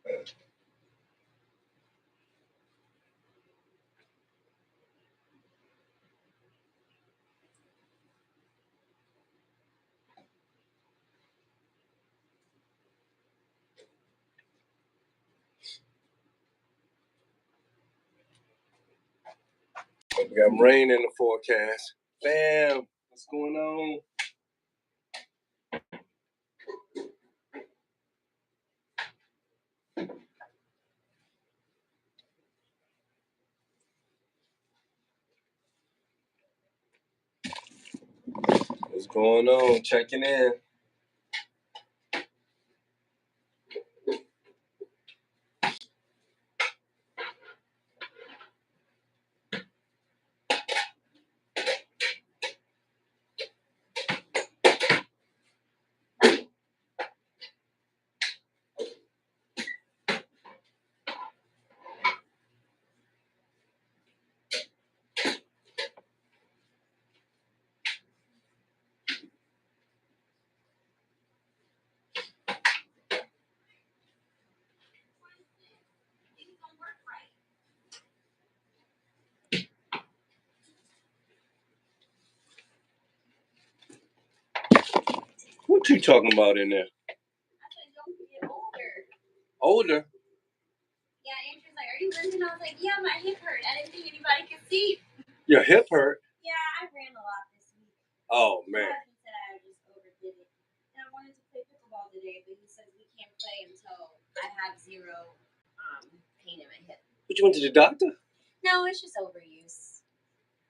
We got rain in the forecast. Bam! What's going on? What's going on? Checking in. What you talking about in there? I said, don't get older. Older? Yeah, Andrew's like, are you limping? I was like, yeah, my hip hurt. I didn't think anybody could see. Your hip hurt? Yeah, I ran a lot this week. Oh, man. My husband said I just overdid it. And I wanted to play pickleball today, but he says we can't play until I have zero pain in my hip. But you went to the doctor? No, it's just overuse.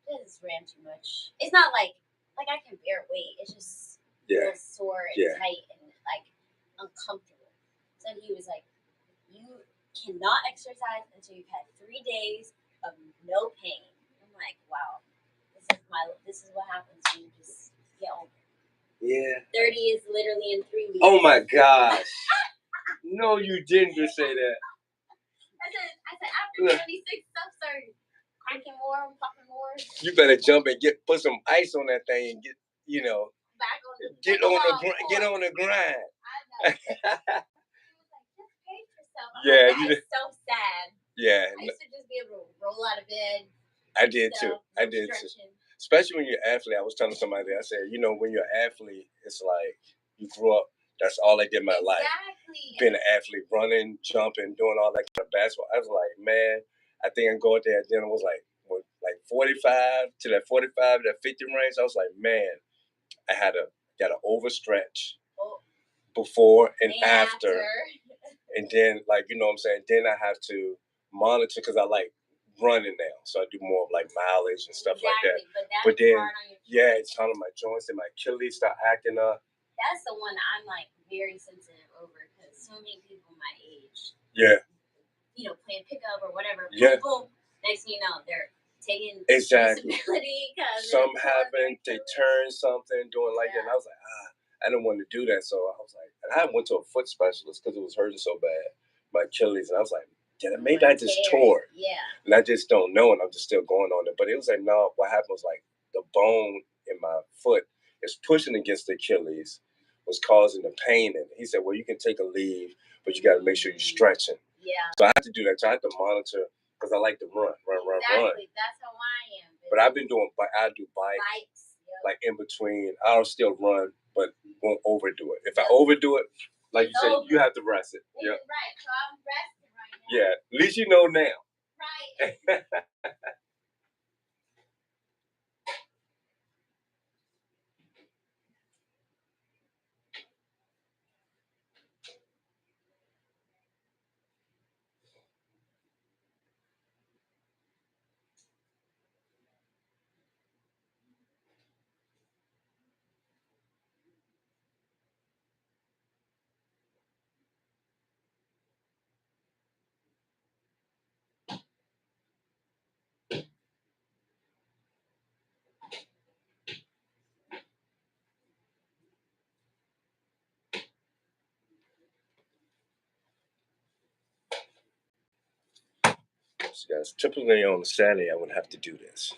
I just ran too much. It's not like I can bear weight. It's just real sore and tight and like uncomfortable. So he was like, you cannot exercise until you've had 3 days of no pain. I'm like, wow, this is what happens when you just get older. Yeah. 30 is literally in 3 weeks. Oh my gosh. No, you didn't just say that. I said after 26, stuff started cracking more, popping more. You better jump and put some ice on that thing and get, back on the get on the grind. I know. He was like, just pace yourself. Yeah, like, that is so sad. Yeah. I used to just be able to roll out of bed. I did too. Especially when you're an athlete. I was telling somebody, I said, when you're an athlete, it's like you grew up. That's all I did my life. Being an athlete, running, jumping, doing all that kind of basketball. I was like, man, I think I go out there. Then it was like 45 to that 45, that 50 range. I was like, man, I got to overstretch before and after. And then, you know what I'm saying? Then I have to monitor because I like running now. So I do more of mileage and stuff like that. But then, it's hard on my joints and my Achilles start acting up. That's the one I'm very sensitive over because so many people my age, playing pickup or whatever, boom, next thing you know, they're taking responsibility. Something happened, they turned something, doing that. And I was like, I didn't want to do that. So I was like, and I went to a foot specialist because it was hurting so bad, my Achilles. And I was like, maybe I just tore it. Yeah. And I just don't know, and I'm just still going on it. But it was like, no, what happened was the bone in my foot is pushing against the Achilles, was causing the pain in it. He said, well, you can take a leave, but you got to make sure you're stretching. Yeah. So I have to do that. So I have to monitor because I like to run. Exactly. That's how I am. But I've been I do bikes. In between. I'll still run, but won't overdo it. If I overdo it, like you said, you have to rest it. Yeah. Right. So I'm resting right now. Yeah. At least you know now. Right. So guys, typically on a Saturday, I wouldn't have to do this.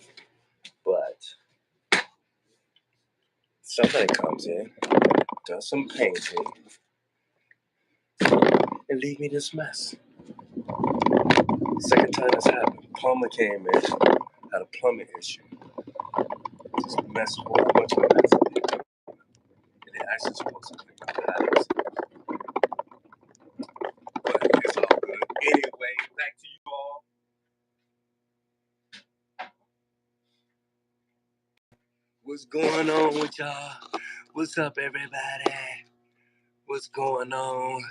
But somebody comes in, does some painting, and leave me this mess. Second time this happened. Plumber came in, had a plumbing issue. Just messed a whole bunch of mess up. And they actually supposed to clean up the house. But it's all good. Anyway, back to you all. What's going on with y'all? What's up, everybody? What's going on?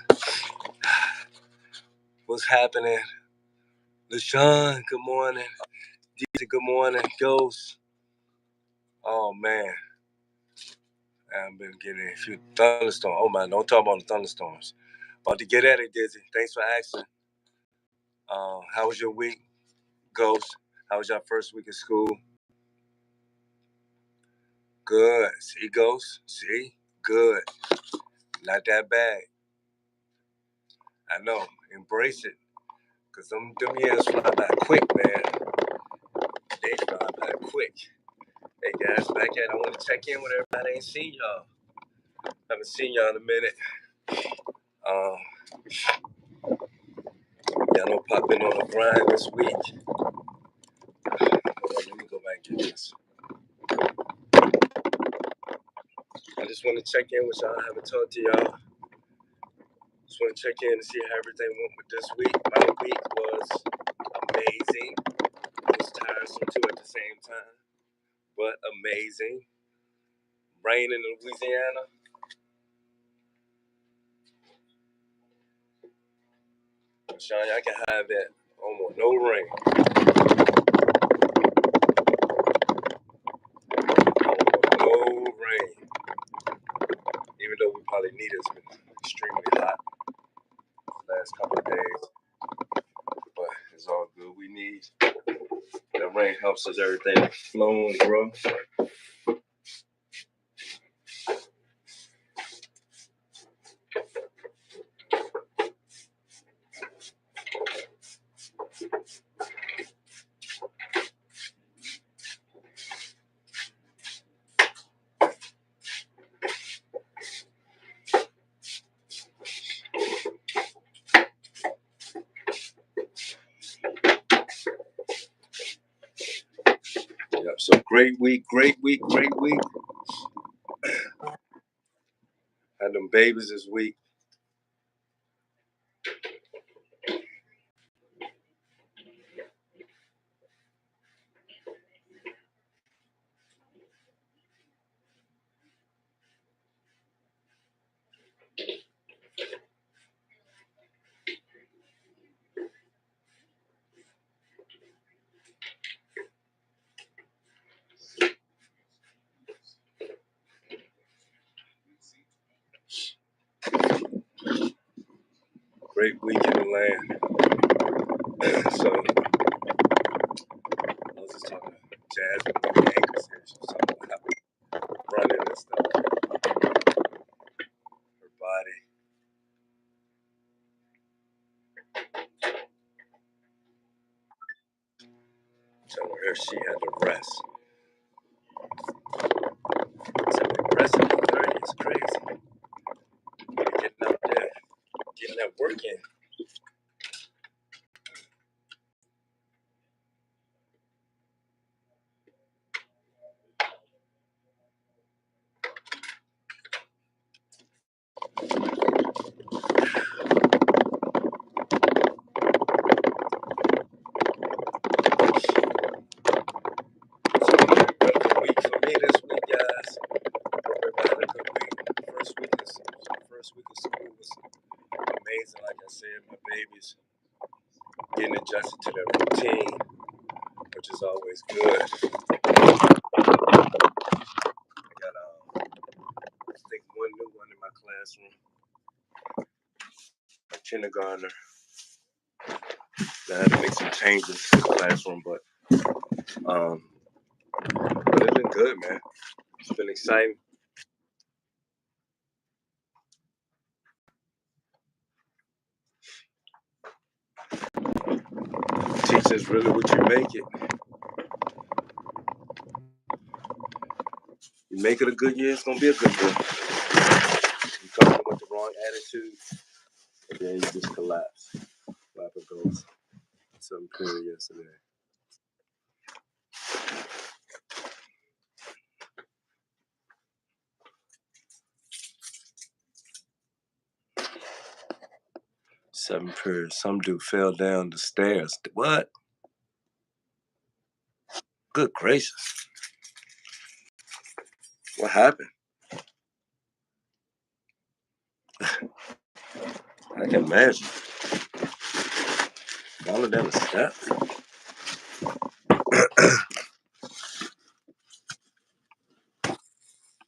What's happening? LaShawn, good morning. DJ, good morning. Ghost. Oh, man. I've been getting a few thunderstorms. Oh, man, don't talk about the thunderstorms. About to get at it, Dizzy. Thanks for asking. How was your week, Ghost? How was your first week of school? Good. See, Ghost? See? Good. Not that bad. I know. Embrace it. Because them years fly by quick, man. They fly by quick. Hey, guys, back at I want to check in with everybody. I ain't seen y'all. Haven't seen y'all in a minute. Y'all know Pop been on the grind this week. Hold on, let me go back and get this. I just want to check in with y'all. I haven't talked to y'all. Just want to check in and see how everything went with this week. My week was amazing. It was tiresome too at the same time, but amazing. Rain in Louisiana. Sean, I can have that. Almost no rain. Almost no rain. Even though we probably need it, it's been extremely hot the last couple of days. But it's all good. We need that rain helps us everything flow and grow. Yep, so great week. Had them babies this week. Great week in the land. So I was just talking to Jasmine, the anchors here. She was talking about running and stuff. Her body. Telling her she had to rest. So resting at 30 is crazy. Getting out there, getting that work in. Week for me this week, guys. Hope everybody had a good week. First week of school was amazing. Like I said, my babies getting adjusted to their routine, which is always good. I got I think one new one in my classroom, a kindergartner. I had to make some changes in the classroom, but it's been good, man. It's been exciting. Teachers really what you make it. You make it a good year, it's gonna be a good year. You come in with the wrong attitude, Yeah, you just collapse. Flapper goes. Something period yesterday. Seven period. Some dude fell down the stairs. What? Good gracious. What happened? I can imagine. Falling down the steps.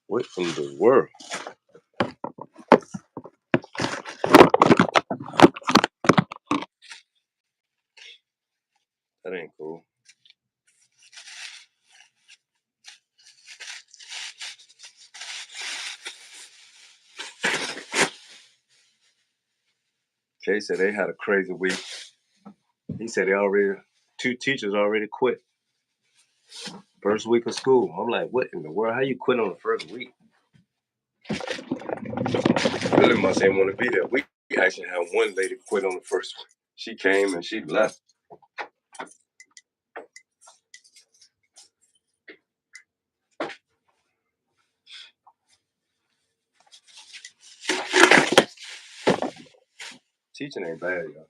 What in the world? That ain't cool. Kay said they had a crazy week. He said two teachers already quit. First week of school. I'm like, what in the world? How you quit on the first week? Really must ain't want to be there. We actually had one lady quit on the first week. She came and she left. Teaching ain't bad, y'all.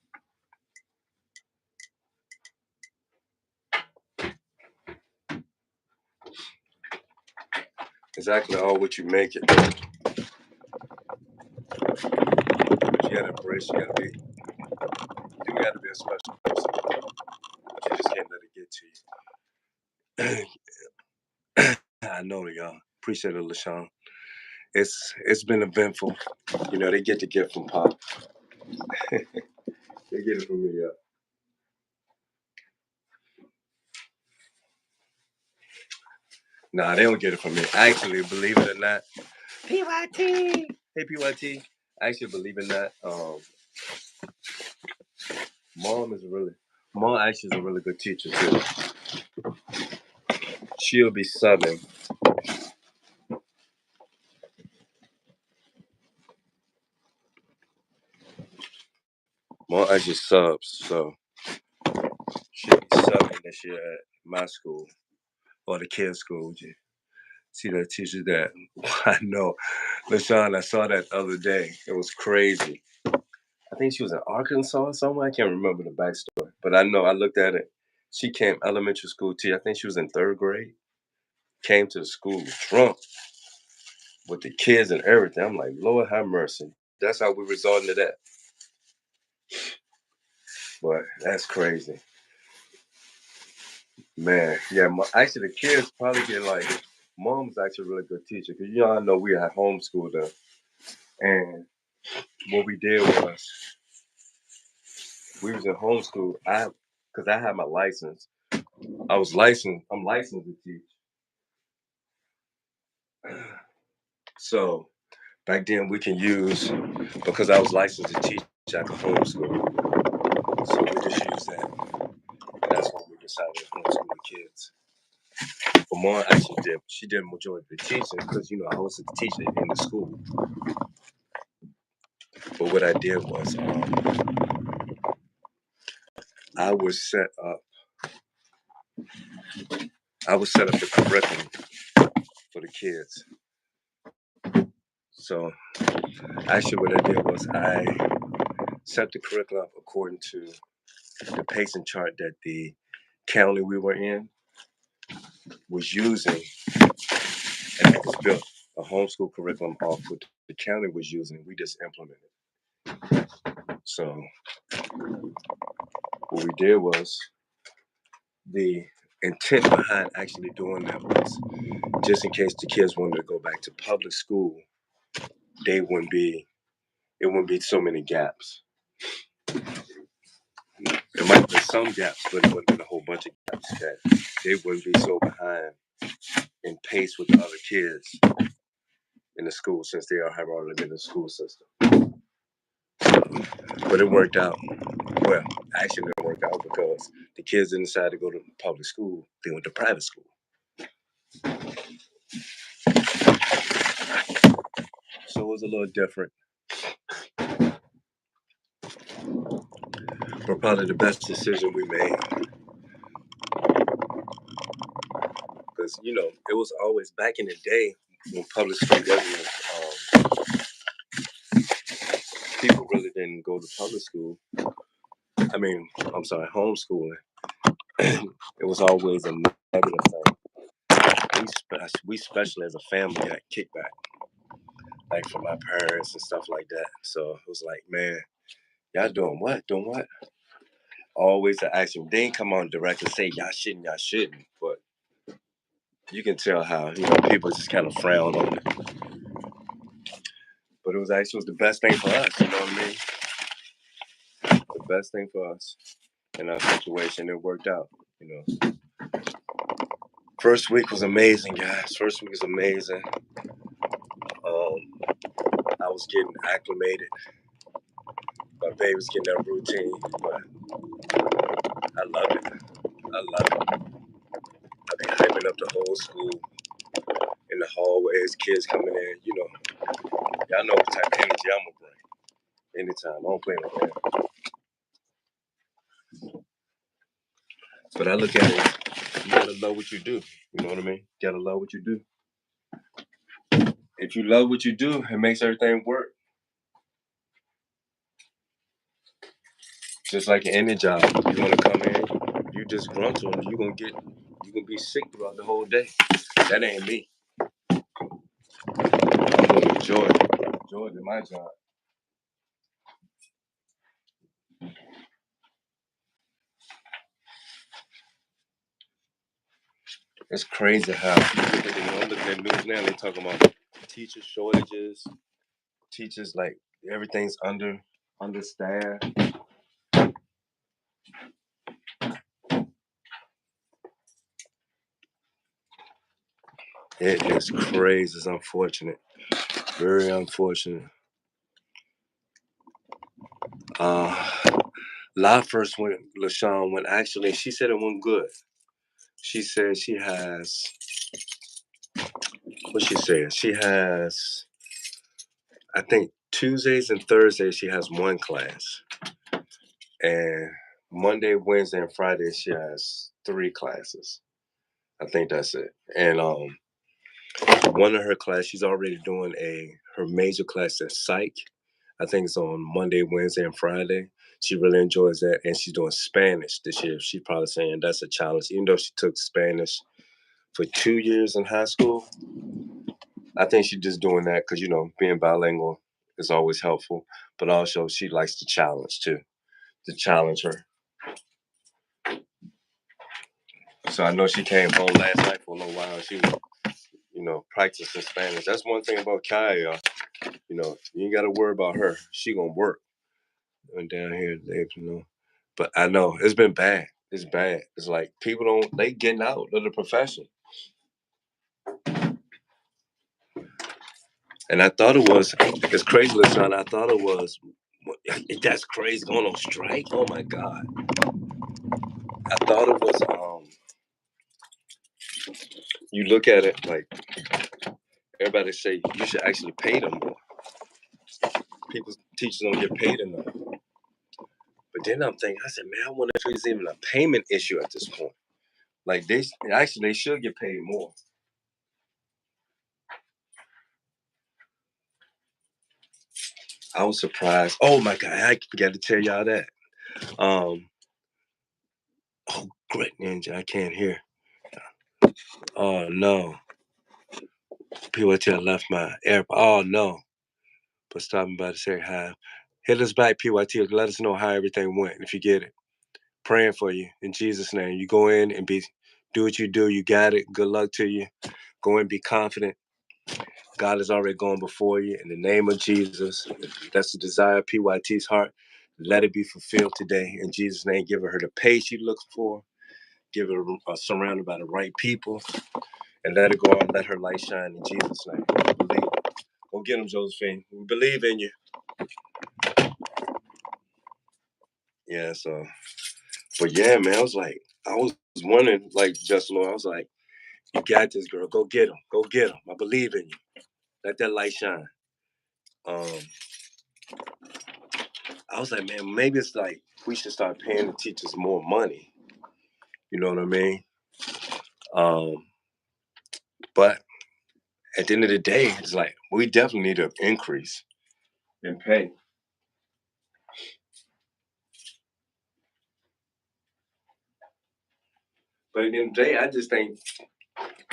It's actually all what you make it. But you gotta embrace, you gotta be a special person. You just can't let it get to you. I know, y'all. Appreciate it, LaShawn. It's been eventful. You know, they get the gift from Pop. They get it from me, yeah. Nah, they don't get it from me. Actually, believe it or not, PYT. Hey, PYT. Actually, believe it or not, Mom actually is a really good teacher too. She'll be subbing. Mom actually subs, so she'll be subbing this year at my school or the kids' school. See that teacher that I know. LaShawn, I saw that the other day. It was crazy. I think she was in Arkansas or somewhere. I can't remember the backstory. But I know I looked at it. She came elementary school teacher. I think she was in third grade. Came to the school drunk with the kids and everything. I'm like, Lord have mercy. That's how we resorted to that. But that's crazy. Man, yeah, actually the kids probably get like, Mom's actually a really good teacher. Because I know we had homeschooled them. And what we did was, we was in homeschool. Because I had my license. I'm licensed to teach. So back then we can use, because I was licensed to teach at the homeschool. So we just use that. That's why we decided to homeschool the kids. But Mom actually she did majority of the teaching because, I was the teacher in the school. But what I did was, I would set up the curriculum for the kids. So actually what I did was I set the curriculum up according to the pacing chart that the county we were in was using, and I just built a homeschool curriculum off what the county was using. We just implemented. So what we did was, the intent behind actually doing that was just in case the kids wanted to go back to public school, it wouldn't be so many gaps. There might be some gaps, but it wouldn't be a whole bunch of gaps that they wouldn't be so behind in pace with the other kids in the school, since they have already been in the school system. But it worked out. Well, actually it didn't work out because the kids didn't decide to go to public school. They went to private school. So it was a little different. But probably the best decision we made. Because, you know, it was always back in the day when public school people really didn't go to public school. I mean, I'm sorry, homeschooling. It was always a negative thing. We especially as a family got kickback, like from my parents and stuff like that. So it was like, man, y'all doing what? Doing what? Always to ask them. They ain't come on direct and say y'all shouldn't. But you can tell how, you know, people just kind of frown on it. But it was the best thing for us, you know what I mean? The best thing for us in our situation. It worked out, you know. First week was amazing, guys. First week was amazing. I was getting acclimated. My baby was getting that routine, but I love it. I be hyping up the whole school in the hallways, kids coming in, you know. Y'all know what type of energy I'm gonna bring anytime. I don't play no game. But I look at it, you gotta love what you do. You know what I mean? You gotta love what you do. If you love what you do, it makes everything work. Just like any job, you want to come in, you just grunt on it, you're gonna be sick throughout the whole day. That ain't me. I'm gonna enjoy it. Enjoy it in my job. It's crazy how I'm looking at news now. They talking about teacher shortages, teachers like everything's understaffed. It is crazy. It's unfortunate. Very unfortunate. La first went, LaShawn went, actually, she said it went good. She said she has, what she said? She has, I think Tuesdays and Thursdays she has one class. And Monday, Wednesday, and Friday she has 3 classes. I think that's it. And one of her class, she's already doing her major class at psych. I think it's on Monday, Wednesday, and Friday. She really enjoys that, and she's doing Spanish this year. She's probably saying that's a challenge, even though she took Spanish for 2 years in high school. I think she's just doing that because, you know, being bilingual is always helpful, but also she likes the challenge too, to challenge her. So I know she came home last night for a little while. She was, you know, practicing Spanish. That's one thing about Kaya. You know, you ain't got to worry about her. She gonna work. And down here, you know. But I know it's been bad. It's bad. It's like people they getting out of the profession. And I thought it's crazy, LaShawn. I thought it was, that's crazy, going on strike. Oh my God. I thought it was, you look at it like everybody say you should actually pay them more. Teachers don't get paid enough. But then I'm thinking, I said, man, I wonder if it's even a payment issue at this point. Like they should get paid more. I was surprised. Oh my God, I forgot to tell y'all that. Oh, great ninja, I can't hear. Oh no. PYT left my air. Oh no. But stopping by to say hi. Hit us back, PYT. Let us know how everything went if you get it. Praying for you in Jesus' name. You go in and do what you do. You got it. Good luck to you. Go in, be confident. God is already going before you. In the name of Jesus, if that's the desire of PYT's heart. Let it be fulfilled today. In Jesus' name, give her the pace she's looking for. Give her surrounded by the right people. And let it go on. Let her light shine in Jesus' name. Believe. Go get them, Josephine. We believe in you. Yeah, so. But yeah, man, I was wondering, like, just Lord, I was like, you got this, girl. Go get him. Go get him. I believe in you. Let that light shine. I was like, man, maybe it's like we should start paying the teachers more money. You know what I mean? But at the end of the day, it's like we definitely need an increase in pay. But at the end of the day, I just think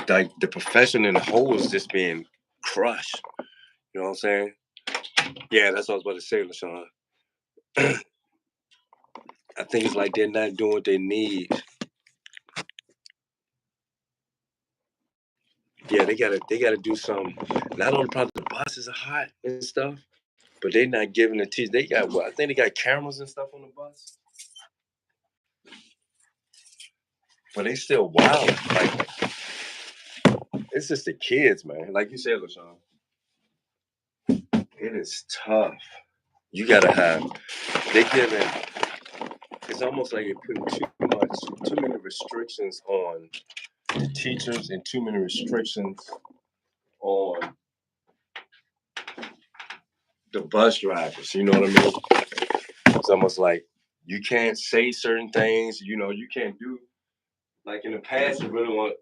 like the profession in the whole is just being crushed. You know what I'm saying? Yeah, that's what I was about to say, LaShawn. I think it's like they're not doing what they need. Yeah, they gotta do something. Not only probably the buses are hot and stuff, but they not giving the teachers. They got what? I think they got cameras and stuff on the bus, but they still wild. Like it's just the kids, man. Like you said, LaShawn, it is tough. You gotta have. They giving. It's almost like they're putting too many restrictions on the teachers and too many restrictions on the bus drivers. You know what I mean? It's almost like you can't say certain things. You know, you can't do like in the past. You really want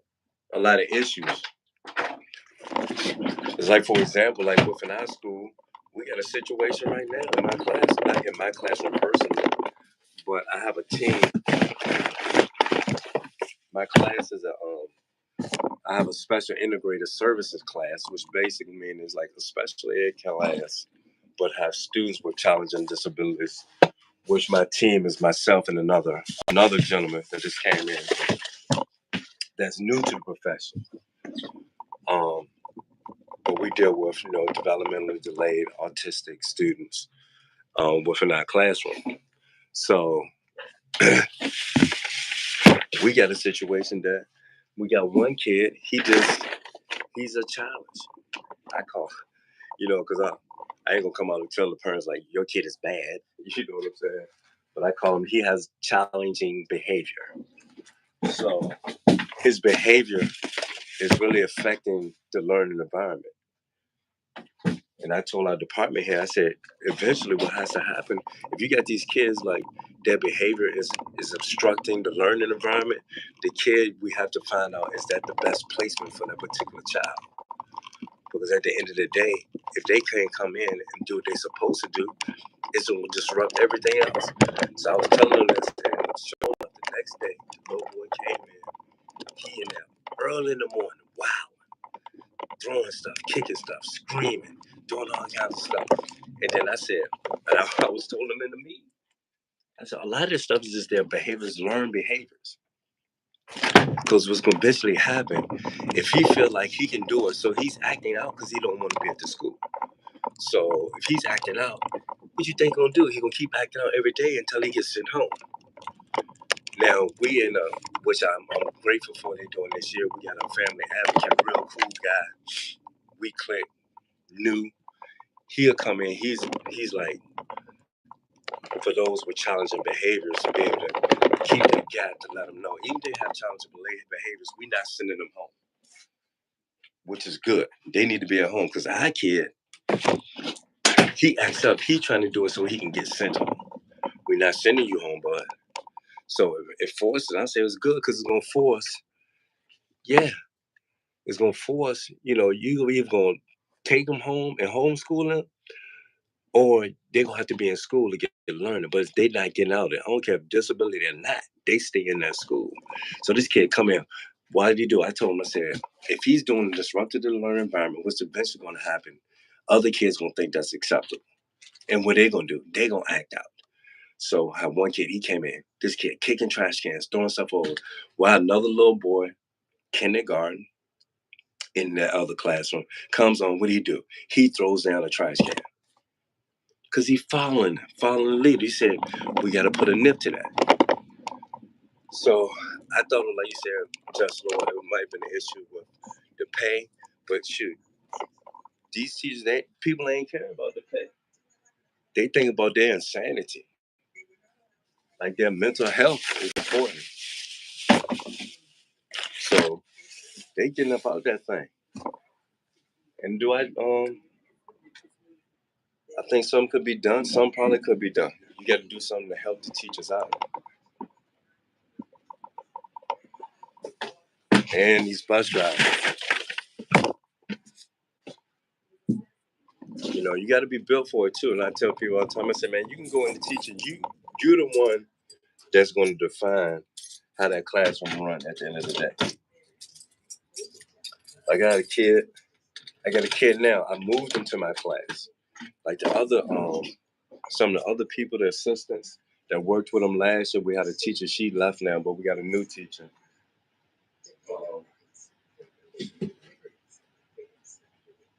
a lot of issues. It's like, for example, like within our school, we got a situation right now in my class, not in my classroom personally, but I have a team. My class is I have a special integrated services class, which basically means it's like a special ed class, but have students with challenging disabilities, which my team is myself and another gentleman that just came in that's new to the profession. But we deal with, developmentally delayed autistic students within our classroom. So we got a situation that we got one kid, he's a challenge. I call, because I ain't gonna come out and tell the parents like your kid is bad. You know what I'm saying? But I call him, he has challenging behavior. So his behavior is really affecting the learning environment. And I told our department head, I said, eventually what has to happen, if you got these kids like their behavior is obstructing the learning environment, the kid, we have to find out, is that the best placement for that particular child? Because at the end of the day, if they can't come in and do what they're supposed to do, it's going to disrupt everything else. So I was telling them this, and showing up the next day, the little boy came in, he in there early in the morning, wow, throwing stuff, kicking stuff, screaming, doing all kinds of stuff. And then I said, and I was told them in the meeting, I said, a lot of this stuff is just their behaviors, learned behaviors. Because what's going to eventually happen, if he feel like he can do it, so he's acting out because he don't want to be at the school. So if he's acting out, what you think he's going to do? He's going to keep acting out every day until he gets sent home. Now, we in which I'm grateful for they're doing this year, we got a family advocate, real cool guy. We click, new. He'll come in, he's like, for those with challenging behaviors, to be able to keep that gap to let them know. Even if they have challenging behaviors, we're not sending them home, which is good. They need to be at home because our kid, he acts up. He trying to do it so he can get sent home. We're not sending you home, bud. So it forces, I say it's good because it's going to force, it's going to force, you either going to take them home and homeschool them, or they're going to have to be in school to get learning. But if they're not getting out of it, I don't care if disability or not, they stay in that school. So this kid come in, why did he do? I told him, I said, if he's doing disruptive to the learning environment, what's eventually going to happen? Other kids going to think that's acceptable. And what they going to do? They going to act out. So I had one kid, he came in, this kid kicking trash cans, throwing stuff over, while another little boy, kindergarten, in that other classroom, comes on, what do? He throws down a trash can. Because he following the lead. He said, we got to put a nip to that. So I thought, like you said, just Lord, it might have been an issue with the pay, but shoot, these teachers, people ain't caring about the pay. They think about their insanity. Like their mental health is important. So they getting up out that thing. And I think some could be done. Some probably could be done. You got to do something to help the teachers out. And these bus drivers. You know, you got to be built for it too. And I tell people all the time, I say, man, you can go into teaching. You're the one that's going to define how that classroom run at the end of the day. I got a kid now. I moved him to my class. Like the other, some of the other people, the assistants that worked with him last year, we had a teacher. She left now, but we got a new teacher.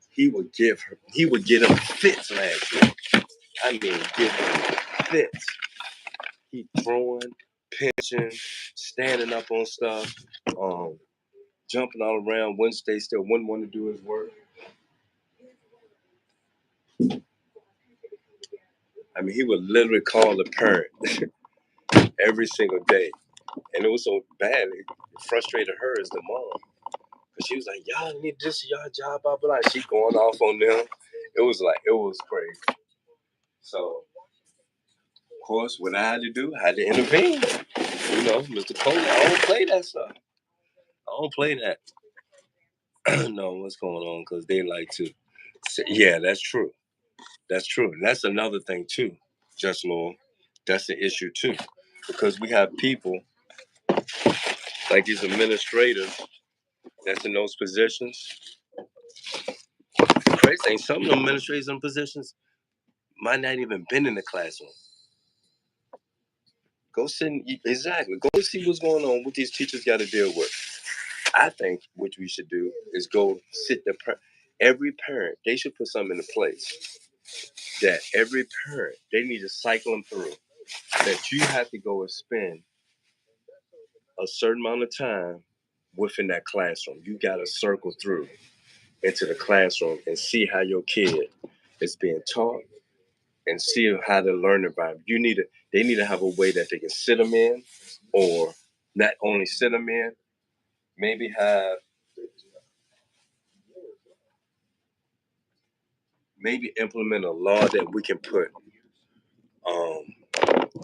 He would get him fits last year. I mean, give him fits. He throwing, pinching, standing up on stuff, jumping all around. Wednesday still wouldn't want to do his work. I mean, he would literally call the parent every single day. And it was so bad, it frustrated her as the mom. Because she was like, y'all need this, y'all job, blah, blah, blah. She going off on them. It was crazy. So, of course, what I had to do, I had to intervene. You know, Mr. Coley, I don't play that stuff. I don't play that. No, what's going on? Because they like to say, yeah, that's true. That's true. And that's another thing, too, Just Lord. That's the issue, too. Because we have people like these administrators that's in those positions. The crazy thing, some of the administrators in positions might not even been in the classroom. Go sit exactly. Go see what's going on, what these teachers got to deal with. I think what we should do is go sit every parent, they should put something into place that every parent, they need to cycle them through. That you have to go and spend a certain amount of time within that classroom. You got to circle through into the classroom and see how your kid is being taught and see how the learning environment. They need to have a way that they can sit them in, or not only sit them in, maybe implement a law that we can put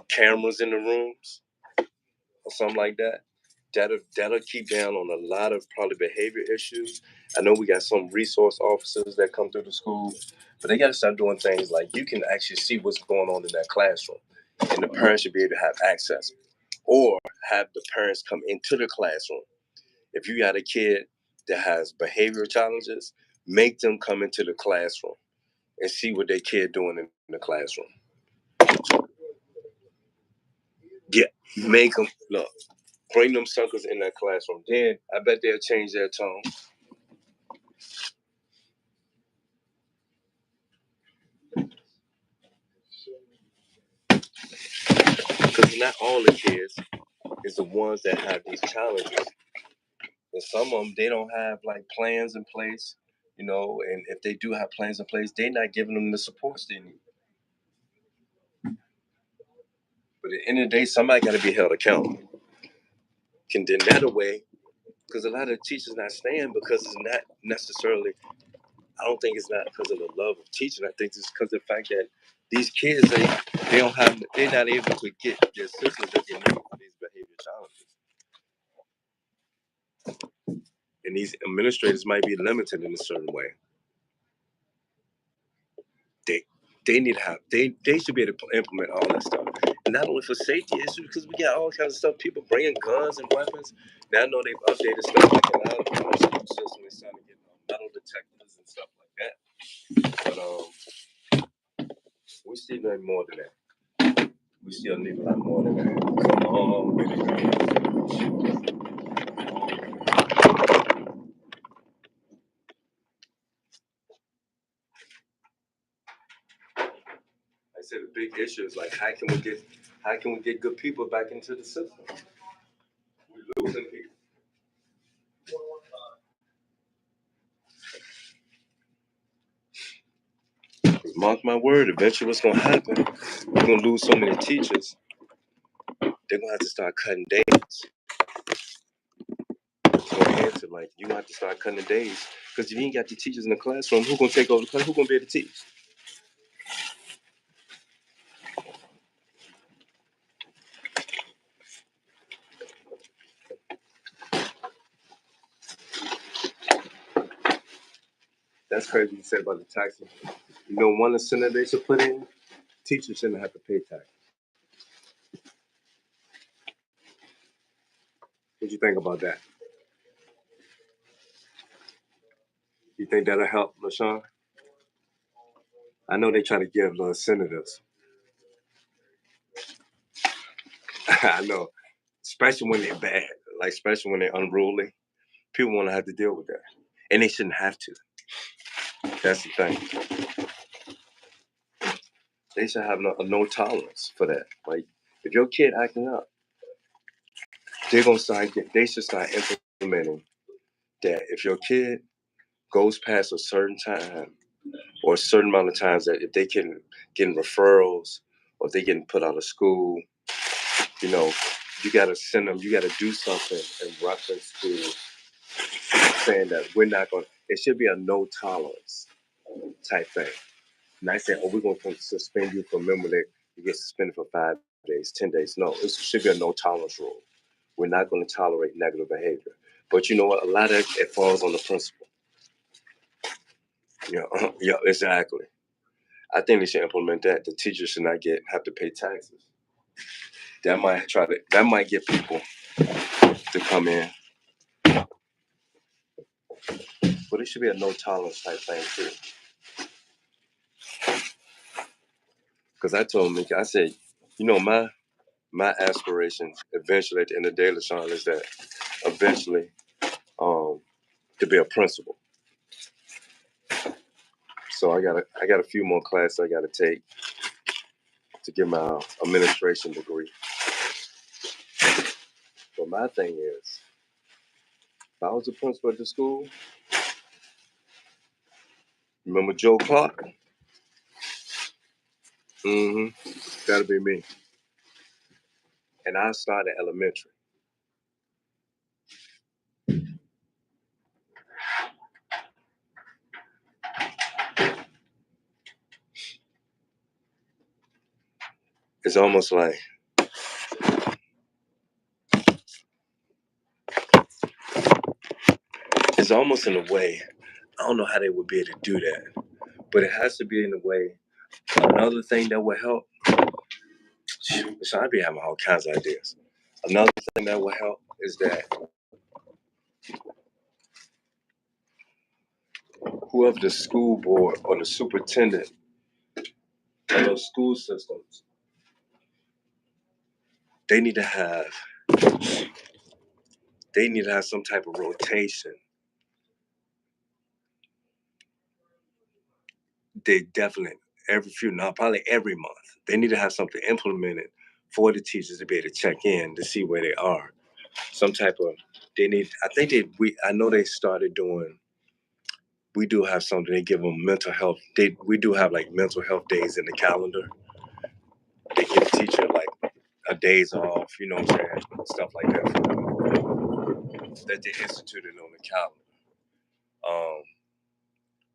cameras in the rooms or something like that. That'll keep down on a lot of probably behavior issues. I know we got some resource officers that come through the school, but they got to start doing things like you can actually see what's going on in that classroom, and the parents should be able to have access, or have the parents come into the classroom. If you got a kid that has behavioral challenges, make them come into the classroom and see what their kid doing in the classroom. Yeah, make them look. Bring them suckers in that classroom. Then I bet they'll change their tone. Because not all the kids is the ones that have these challenges. And some of them, they don't have like plans in place, you know, and if they do have plans in place, they're not giving them the supports they need. But at the end of the day, somebody got to be held accountable. Condemn that away, because a lot of teachers not staying because it's not necessarily, I don't think it's not because of the love of teaching. I think it's because of the fact that these kids, they're not able to get the assistance that they need for these behavior challenges. And these administrators might be limited in a certain way. They need to have, they should be able to implement all that stuff. And not only for safety issues, because we got all kinds of stuff, people bringing guns and weapons. Now I know they've updated stuff like a lot of the school system is trying to get metal detectors and stuff like that. But we still need more than that. We still need a lot more than that. Come on, I said the big issue is like how can we get good people back into the system? We're losing people. Mark my word, eventually what's gonna happen, we're gonna lose so many teachers, they're gonna have to start cutting days. You're gonna have to start cutting the days. Because if you ain't got the teachers in the classroom, who's gonna take over the class? Who's gonna be able to teach? That's crazy you said about the taxes. You know, one incentive they should put in, teachers shouldn't have to pay tax. What you think about that? You think that'll help, LaShawn? I know they try to give little incentives. I know, especially when they're bad, like especially when they're unruly. People want to have to deal with that, and they shouldn't have to. That's the thing. They should have no tolerance for that. Like, if your kid acting up, they should start implementing that if your kid goes past a certain time or a certain amount of times, that if they can get referrals or if they getting put out of school, you know, you got to send them, you got to do something in reference to saying that we're not going to, it should be a no tolerance type thing. Not saying, oh, we're going to suspend you for memory, you get suspended for 5 days, 10 days. No, it should be a no tolerance rule. We're not going to tolerate negative behavior. But you know what? A lot of it falls on the principal. Yeah, exactly. I think they should implement that. The teachers should not have to pay taxes. That might get people to come in. But it should be a no tolerance type thing too. Because I told Mika, I said, you know, my aspiration eventually at the end of the day, LaShawn, is that eventually to be a principal. So I got a few more classes I got to take to get my administration degree. But my thing is, if I was a principal at the school, remember Joe Clark? That'll be me. And I started elementary. It's almost like it's almost in a way, I don't know how they would be able to do that, but it has to be in a way. Another thing that would help, so I'd be having all kinds of ideas. Another thing that would help is that whoever the school board or the superintendent of those school systems, they need to have some type of rotation. They definitely probably every month. They need to have something implemented for the teachers to be able to check in to see where they are. Some type of I know they started doing. We do have something. They give them mental health. We do have like mental health days in the calendar. They give the teacher like a days off. You know what I'm saying? Stuff like that that they instituted on the calendar.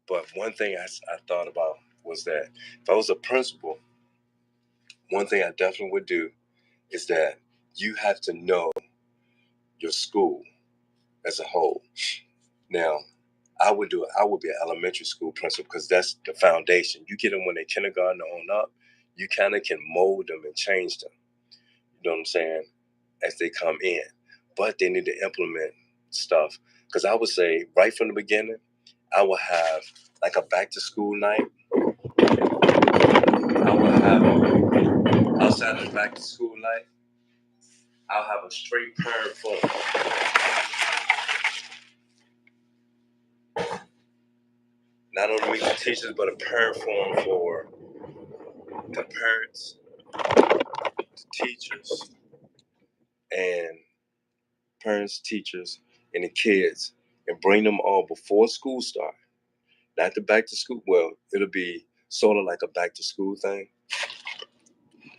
But one thing I thought about was that if I was a principal, one thing I definitely would do is that you have to know your school as a whole. Now, I would be an elementary school principal because that's the foundation. You get them when they're kindergarten on up, you kind of can mold them and change them. You know what I'm saying? As they come in. But they need to implement stuff. Because I would say right from the beginning, I would have like a back to school night. I would have outside of the back to school night, I'll have a straight parent forum. Not only the teachers, but a parent forum for the parents, the teachers, and teachers, and the kids, and bring them all before school start. Not the back to school. Well, it'll be sort of like a back to school thing,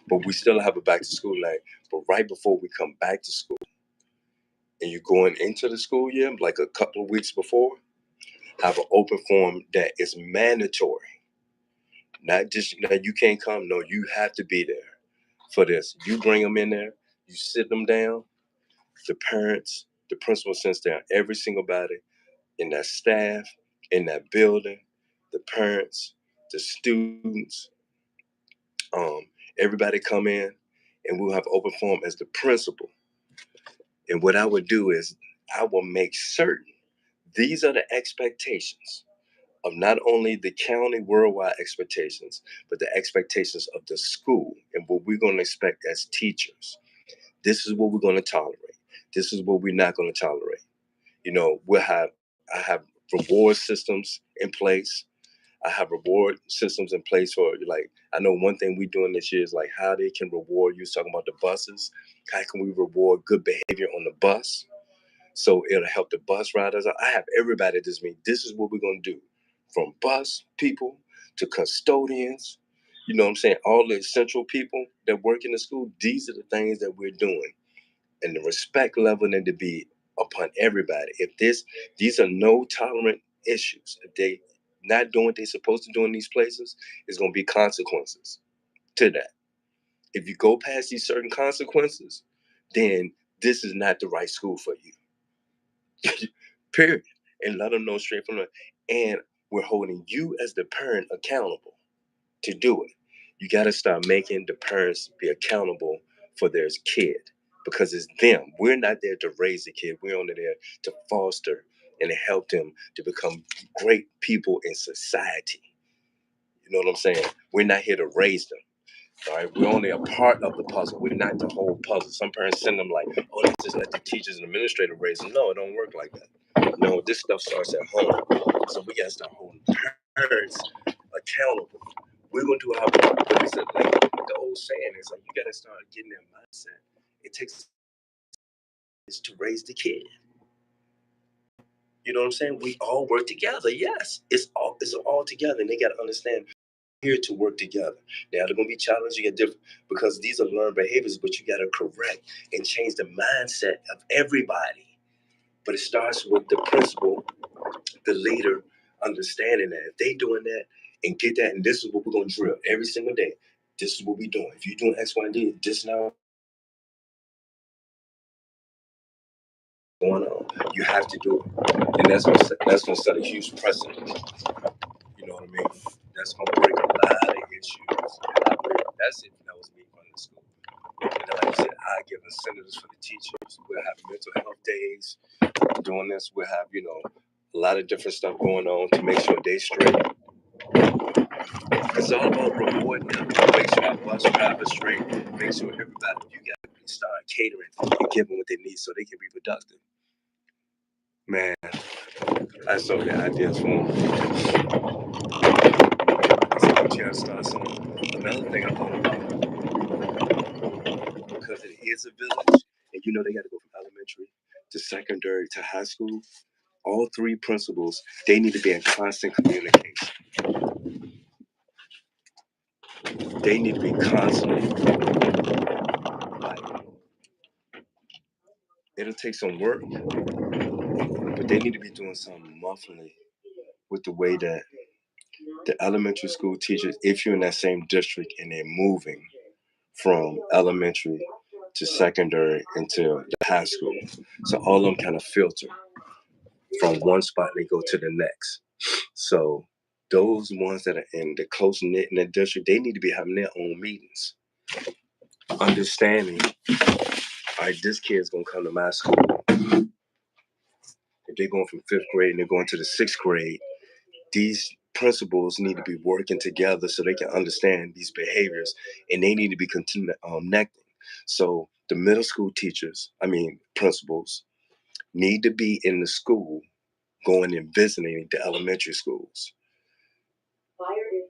but we still have a back to school night. But right before we come back to school, and you're going into the school year, like a couple of weeks before, have an open forum that is mandatory. Not just that you can't come. No, you have to be there for this. You bring them in there. You sit them down. The parents, the principal sits down. Every single body in that staff, in that building, the parents, the students, everybody come in, and we'll have open forum as the principal. And what I would do is I will make certain these are the expectations of not only the county worldwide expectations, but the expectations of the school and what we're going to expect as teachers. This is what we're going to tolerate. This is what we're not going to tolerate. You know, I have reward systems in place. I have reward systems in place for, like, I know one thing we're doing this year is like how they can reward you. Talking about the buses. How can we reward good behavior on the bus? So it'll help the bus riders. I have everybody at this meeting. This is what we're going to do. From bus people to custodians, you know what I'm saying? All the essential people that work in the school, these are the things that we're doing. And the respect level need to be upon everybody. If these are no tolerant issues. If they not doing what they're supposed to do in these places, there's going to be consequences to that. If you go past these certain consequences, then this is not the right school for you. Period. And let them know straight from the. And we're holding you as the parent accountable to do it. You got to start making the parents be accountable for their kid, because it's them. We're not there to raise the kid. We're only there to foster and to help them to become great people in society. You know what I'm saying? We're not here to raise them. All right, we're only a part of the puzzle. We're not the whole puzzle. Some parents send them like, oh, let's just let the teachers and administrator raise them. No, it don't work like that. No, this stuff starts at home. So we gotta start holding parents accountable. We're gonna do our part. But it's like the old saying is like, you gotta start getting that mindset. It takes to raise the kid. You know what I'm saying? We all work together. Yes, it's all together, and they gotta understand here to work together. Now they're gonna be challenging and different because these are learned behaviors, but you gotta correct and change the mindset of everybody. But it starts with the principal, the leader, understanding that if they doing that and get that, and this is what we're gonna drill every single day. This is what we're doing. If you're doing X, Y, and D, this now going on. You have to do it, and that's gonna set a huge precedent. You know what I mean? That's gonna break a lot of issues. That's it. That was me running the school. And then, like I said, I give incentives for the teachers. We'll have mental health days. Doing this, we'll have, a lot of different stuff going on to make sure they straight. It's all about rewarding them. Make sure our bus drivers straight. Make sure everybody, you got to start catering and giving what they need so they can be productive. Man, I saw the ideas for them. So you got to start something. Another thing I thought about, because it is a village, and they got to go from elementary to secondary to high school. All three principals, they need to be in constant communication. They need to be constantly. Like, it'll take some work, but they need to be doing something monthly with the way that the elementary school teachers, if you're in that same district and they're moving from elementary to secondary into the high school, so all of them kind of filter from one spot and they go to the next. So those ones that are in the close knit in the district, they need to be having their own meetings, understanding, all right, this kid's gonna come to my school. If they're going from 5th grade and they're going to the 6th grade, these principals need to be working together so they can understand these behaviors, and they need to be connecting. So the middle school principals, need to be in the school going and visiting the elementary schools.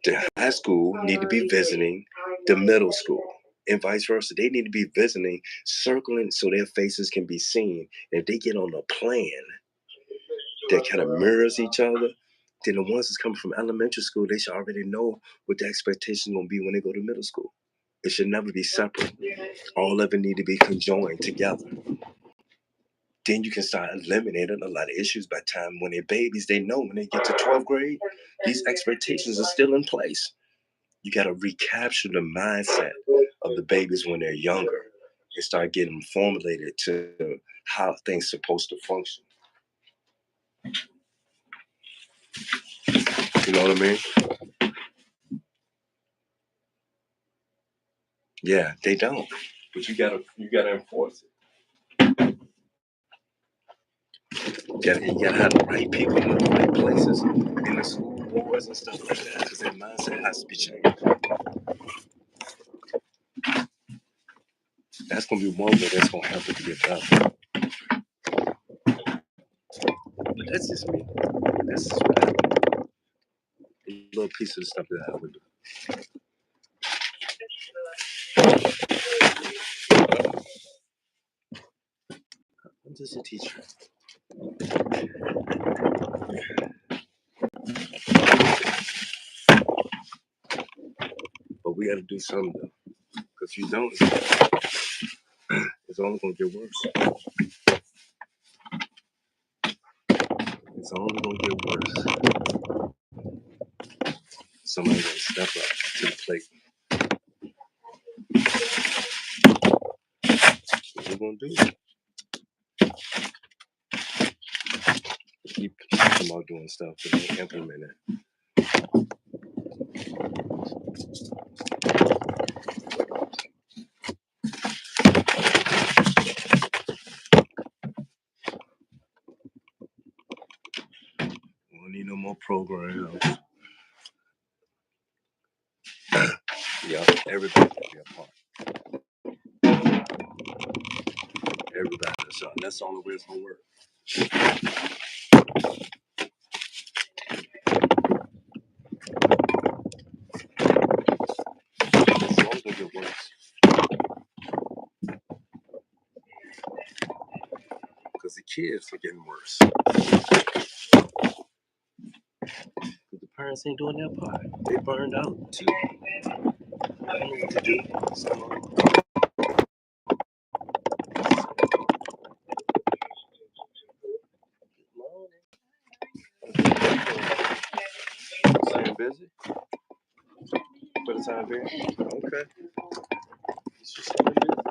The high school need to be visiting the middle school, and vice versa. They need to be visiting, circling so their faces can be seen. And if they get on a plan that kind of mirrors each other, then the ones that's coming from elementary school, they should already know what the expectation is going to be when they go to middle school. It should never be separate. All of it need to be conjoined together. Then you can start eliminating a lot of issues by the time when they're babies. They know when they get to 12th grade, these expectations are still in place. You got to recapture the mindset of the babies when they're younger and start getting them formulated to how things are supposed to function. You know what I mean? Yeah, they don't. But you gotta enforce it. You gotta have the right people in the right places in the school boards and stuff like that, because their mindset has to be changed. That's gonna be one way that's gonna help it to get better. But that's just me. That's just what I do. A little piece of the stuff that I would do. I'm just a teacher. But we gotta do something though. Because if you don't, it's only gonna get worse. It's only gonna get worse. Somebody gotta step up to the plate. What we gonna do? Keep talking about doing stuff, but don't implement it. We don't need no more programs. Yeah, everybody can be a part. Everybody, that's the only way it's gonna work. It's only gonna get worse. Because the kids are getting worse. Because the parents ain't doing their part. They burned out too. I don't know what to do. So, staying busy for the time being. Okay. It's just staying busy.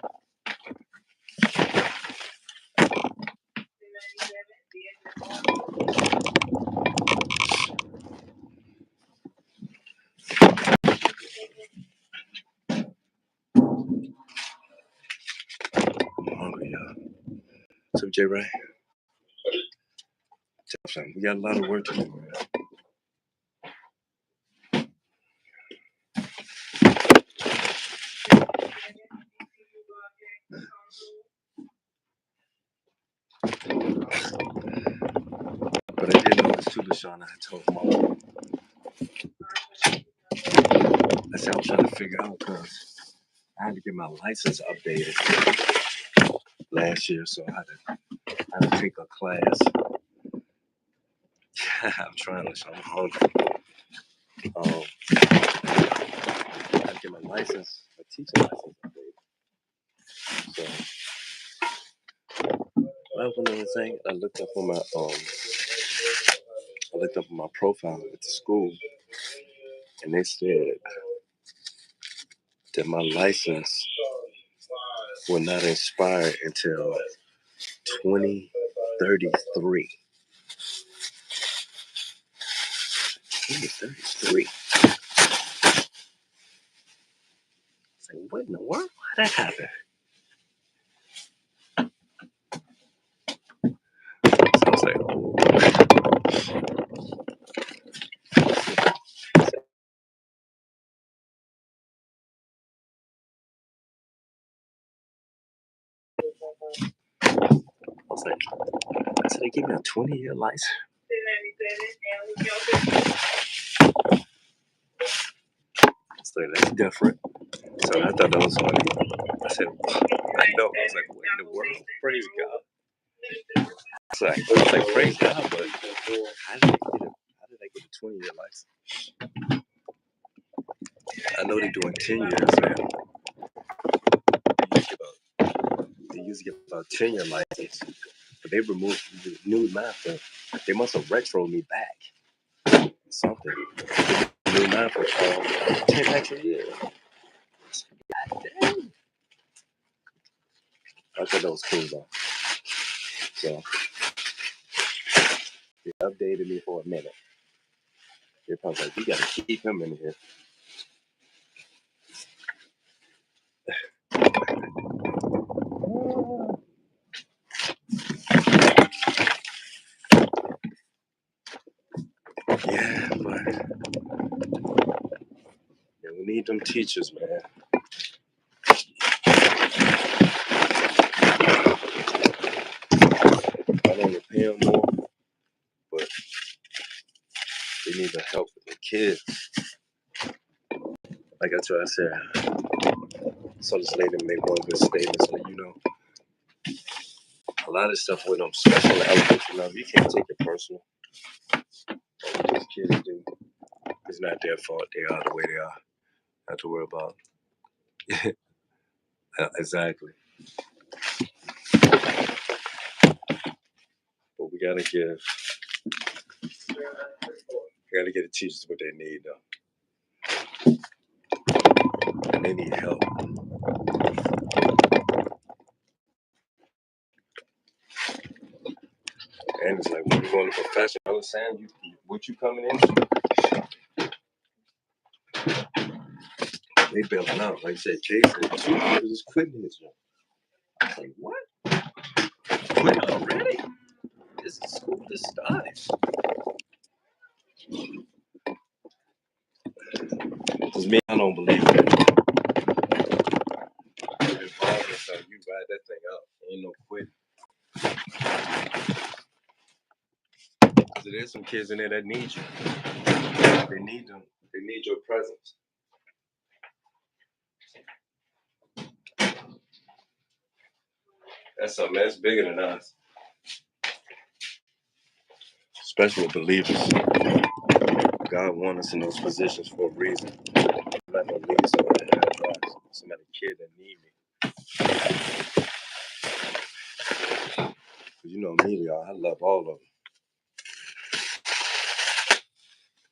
I'm hungry, y'all. So, J. Ray, we got a lot of work to do, man. But I did notice too, LaShawn, I told Mom. I said I was trying to figure out because I had to get my license updated last year, so I had to take a class. I'm trying, LaShawn. I'm hungry. I had to get my license, my teaching license updated. So that was another thing. I looked up on my profile at the school, and they said that my license will not expire until 2033. 2033. It's like, what in the world? How'd that happen? So I was like, oh. I said, they gave me a 20-year license. So that's different. So I thought that was funny. I said, I know. I was like, what in the world? Praise God. I was like, praise God, but how did I get a 20-year license? I know they're doing 10 years now. They used to get about 10-year license, but they removed the new math. They must have retro me back. Something. New math for 10 extra years. God damn. I thought that was cool though. So they updated me for a minute. They're probably like, you gotta keep him in here. Yeah, but yeah, we need them teachers, man. I don't want to pay them more, but they need the help with the kids. Like I said, so this lady made one good statement, like, you know, a lot of stuff with them special elements, you know, you can't take it personal. What these kids do, it's not their fault. They are the way they are. Not to worry about. Exactly. But we gotta give the teachers what they need, though. And they need help. And it's like, when you go in the profession, I was saying, what you coming into, they bailing out. Like I said, Jason, 2 years is quitting his job. I was like, what? Quit already? This is school just started. Because me, I don't believe that. So you ride that thing up. Ain't no quitting. There's some kids in there that need you. They need them. They need your presence. That's something that's bigger than us. Especially with believers. God wants us in those positions for a reason. I'm not gonna leave somebody kid that need me. Cause you know me, y'all. I love all of them.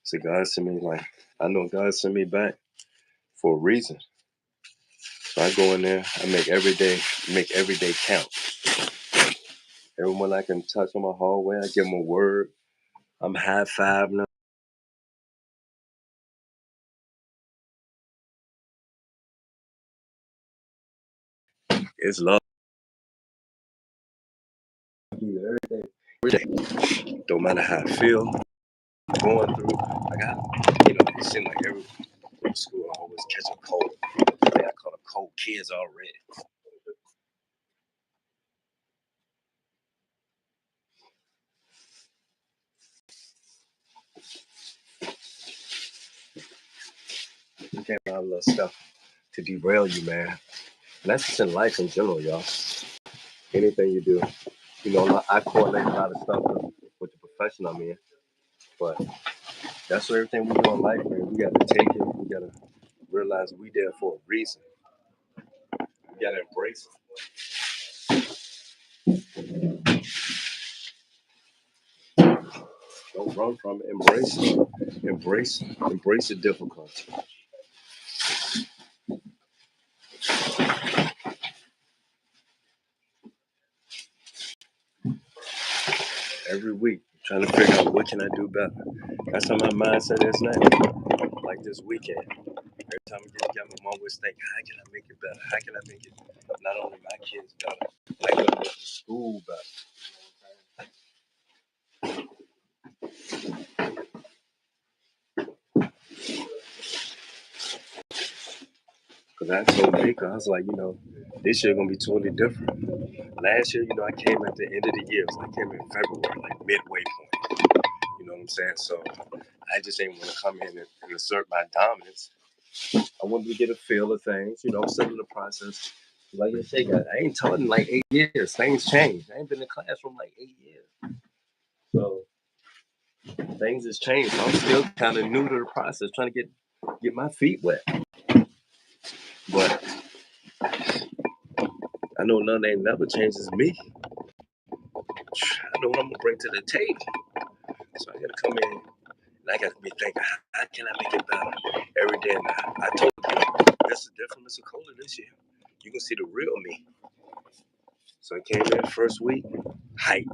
So God sent me I know God sent me back for a reason. So I go in there, I make every day count. Everyone I can touch on my hallway, I give them a word. I'm high-fiving them. It's love. Every day. Don't matter how I feel, going through. I got, it seems like every school I always catch a cold. I call it cold kids already. You can't allow a little stuff to derail you, man. And that's just in life in general, y'all. Anything you do. I correlate a lot of stuff with the profession I'm in. But that's what everything we do in life, man. We got to take it. We got to realize we there for a reason. We got to embrace it. Don't run from it. Embrace it. Embrace the difficulty. Every week, trying to figure out what can I do better. That's how my mindset is now. Like this weekend. Every time I get together, I'm always thinking, how can I make it better? How can I make it not only my kids better, I can make the school better. Because I told Mika, I was like, this year going to be totally different. Last year, I came at the end of the year. So I came in February, like midway point. You know what I'm saying? So I just didn't want to come in and assert my dominance. I wanted to get a feel of things, still in the process. Like I said, I ain't taught in like 8 years. Things change. I ain't been in the classroom like 8 years. So things has changed. So I'm still kind of new to the process, trying to get my feet wet. But I know none ain't never changes me. I know what I'm gonna bring to the table. So I gotta come in and I gotta be thinking, how can I make it better every day? And I told you, this is different, Mr. Coley, this year. You can see the real me. So I came in first week, height.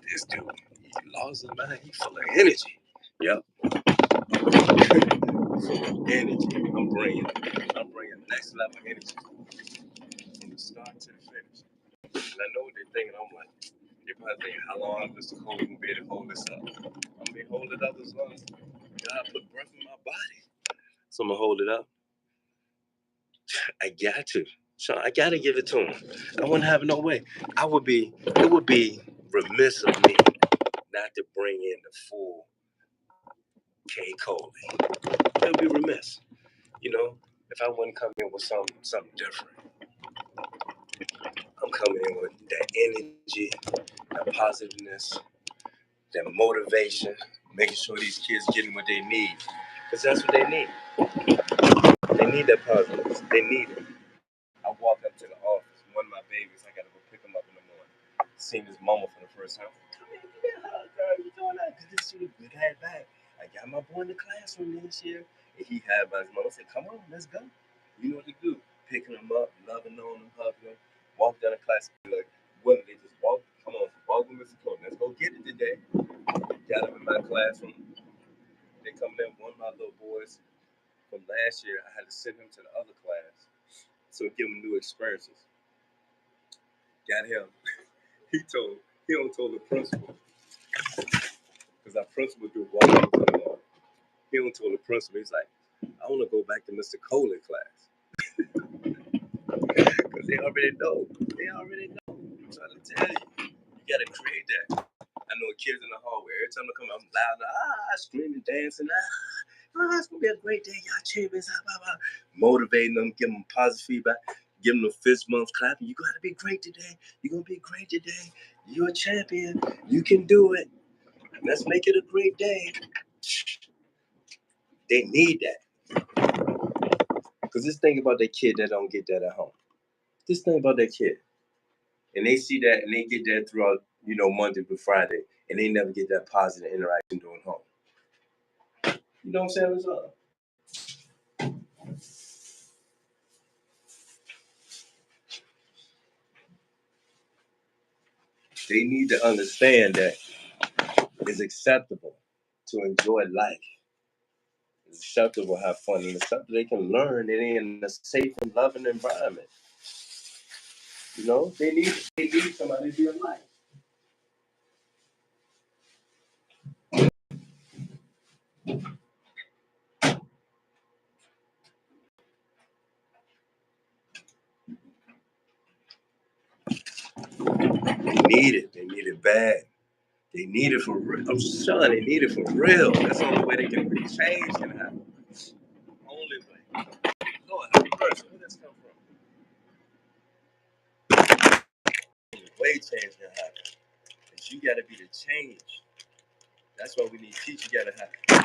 this dude, he lost his mind. He full of energy. Yep. Energy. I'm bringing next level energy from the start to the finish. And I know what they're thinking. I'm like, they're probably thinking, how long Mr. Coley gonna be able to hold this up? I'm gonna hold it up as long as God put breath in my body. So I'm gonna hold it up. I got to. So I gotta give it to him. I wouldn't have no way. It would be remiss of me not to bring in the full K. Coley. It would be remiss. You know, if I wouldn't come in with something different. I'm coming in with that energy, that positiveness, that motivation, making sure these kids getting what they need. Because that's what they need. They need that positiveness. They need it. I walk up to the office. One of my babies, I got to go pick him up in the morning. Seen his mama for the first time. Come here, give me a hug, girl. You doing that? Good to see you. Good to have back. I got my boy in the classroom this year. And he had by his mama. I said, come on, let's go. You know what to do. Picking him up, loving on him, hugging him. Walk down the class. Like, what? They just walk. Come on, walk with Mr. Coley. Let's go get it today. Got him in my classroom. They come in. One of my little boys from last year, I had to send him to the other class. So give him new experiences. Got him. He don't told the principal, because our principal do walk-ins on the wall. He don't told the principal. He's like, I want to go back to Mr. Coley class. Because they already know. I'm trying to tell you. You got to create that. I know kids in the hallway. Every time they come, I'm loud, screaming, dancing. It's going to be a great day. Y'all champions. Motivating them, giving them positive feedback. Giving them fist bumps, clapping. You got to be great today. You're going to be great today. You're a champion. You can do it. Let's make it a great day. They need that. Because just think about that kid that don't get that at home. Just think about that kid. And they see that and they get that throughout, Monday through Friday. And they never get that positive interaction doing home. You know what I'm saying? What's up? They need to understand that it's acceptable to enjoy life. It's acceptable to have fun. And it's something they can learn in a safe and loving environment. They need somebody to be in life. They need it. They need it bad. They need it for real. I'm son, they need it for real. That's the only way they can be changed can happen. Only way. Lord, how mercy. Where does this come from? The way change can happen. Because you gotta be the change. That's why we need teachers. You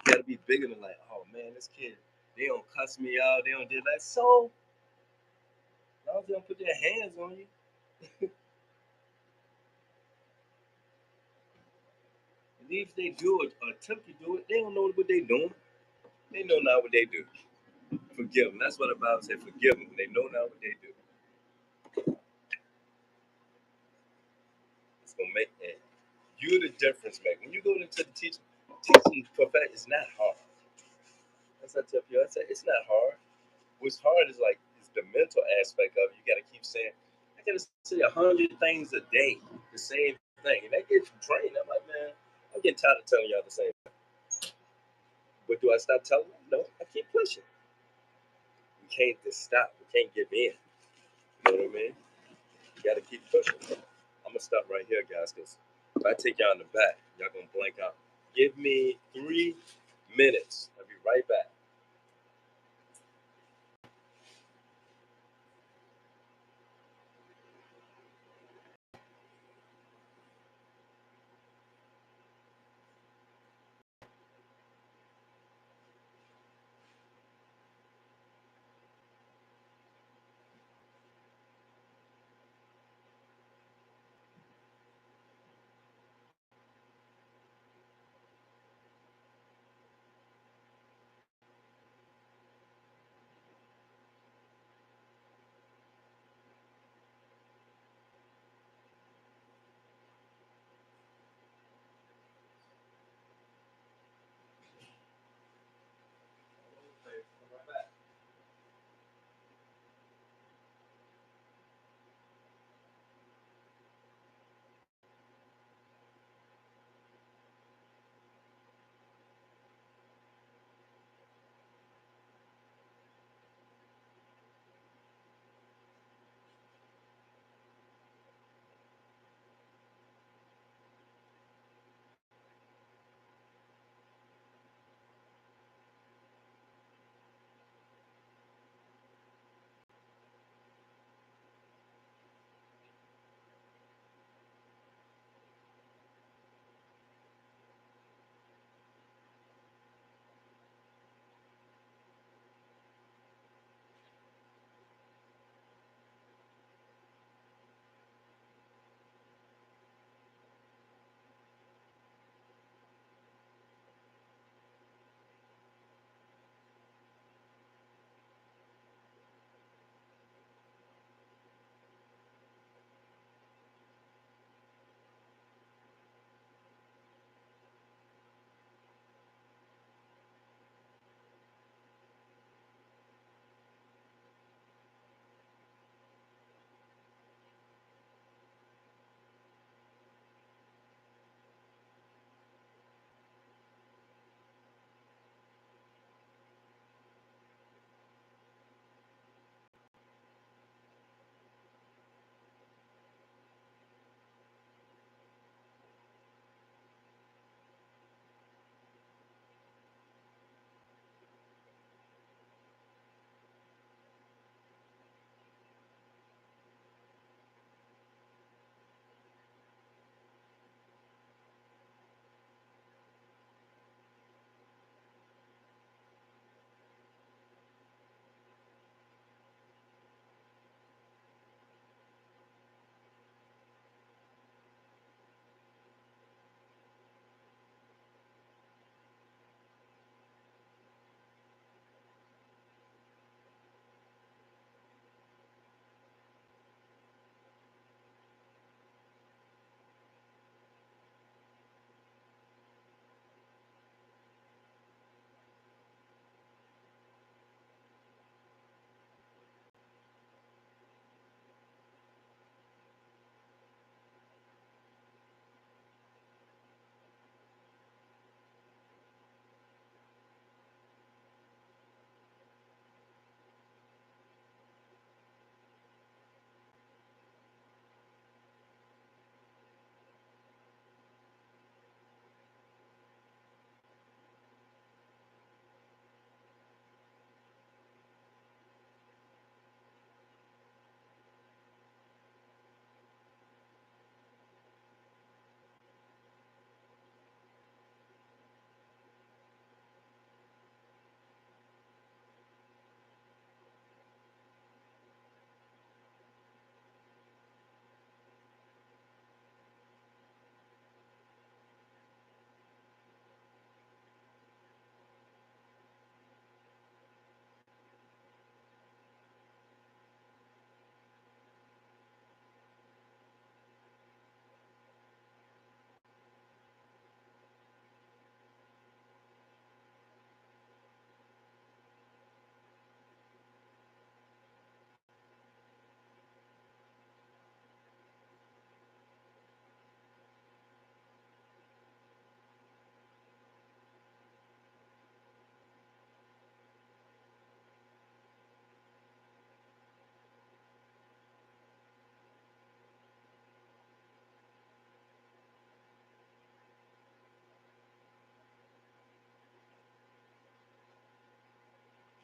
gotta be bigger than like, oh man, this kid, they don't cuss me out, they don't do that. So as long as they don't put their hands on you. And if they do it or attempt to do it, they don't know what they're doing. They know not what they do. Forgive them. That's what the Bible said. Forgive them. They know not what they do. It's gonna make it. You're the difference maker. When you go into the teaching profession, it's not hard. That's what I tell people. I say it's not hard. What's hard is the mental aspect of it. You gotta keep saying, I gotta say 100 things a day, the same thing, and that gets you trained. I'm like, man, I'm getting tired of telling y'all the same thing. But do I stop telling them? No, I keep pushing. We can't just stop. We can't give in. You know what I mean? You gotta keep pushing. I'm gonna stop right here, guys, because if I take y'all in the back, y'all gonna blank out. Give me 3 minutes. I'll be right back.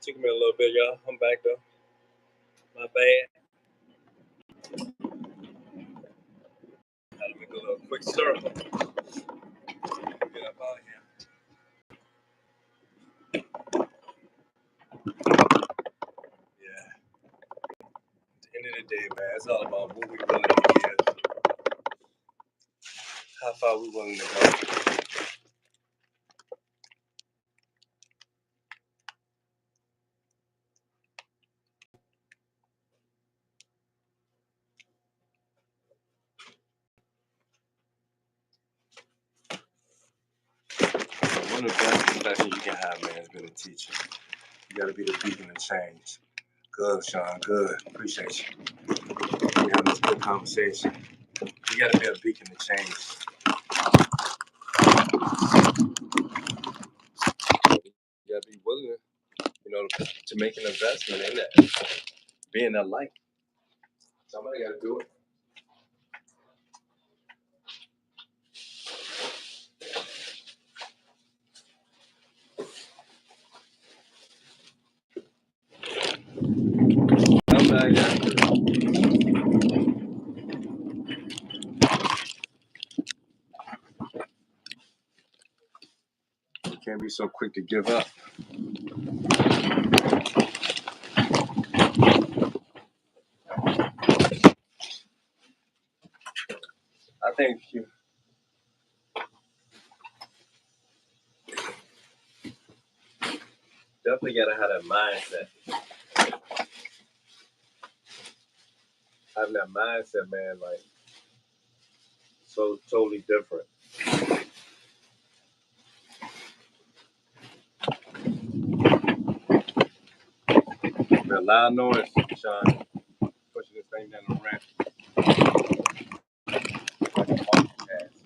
Took me a little bit, y'all. I'm back though. My bad. Had to make a little quick circle. Get up out here. Yeah. At the end of the day, man, it's all about what we willing to give. How far we willing to go. One of the best professions you can have, man, has been a teacher. You gotta be the beacon of change. Good, Sean, good. Appreciate you. We having this good conversation. You gotta be a beacon of change. You gotta be willing, to make an investment in that. Being that light. Somebody gotta do it. Somebody gotta do it. You can't be so quick to give up. I think you definitely gotta have that mindset. Having that mindset, man, like so totally different. The loud noise, Sean, pushing this thing down the ramp. Like a multitask.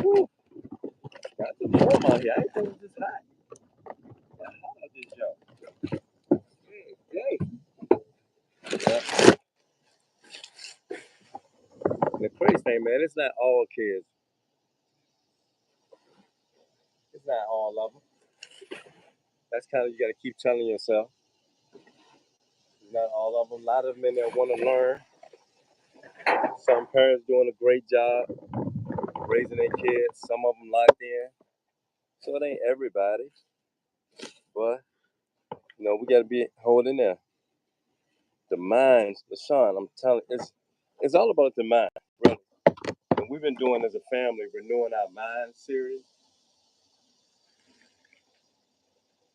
Woo. Got the warm out here. I ain't think it was this hot. How hot out this job? Hey. Yeah. The crazy thing, man, it's not all kids. It's not all of them. That's kind of, you got to keep telling yourself. It's not all of them. A lot of them in there want to learn. Some parents doing a great job raising their kids. Some of them locked in. So it ain't everybody. But, we got to be holding there. The mind, Sean, I'm telling you, it's all about the mind, really. And we've been doing as a family, renewing our mind series.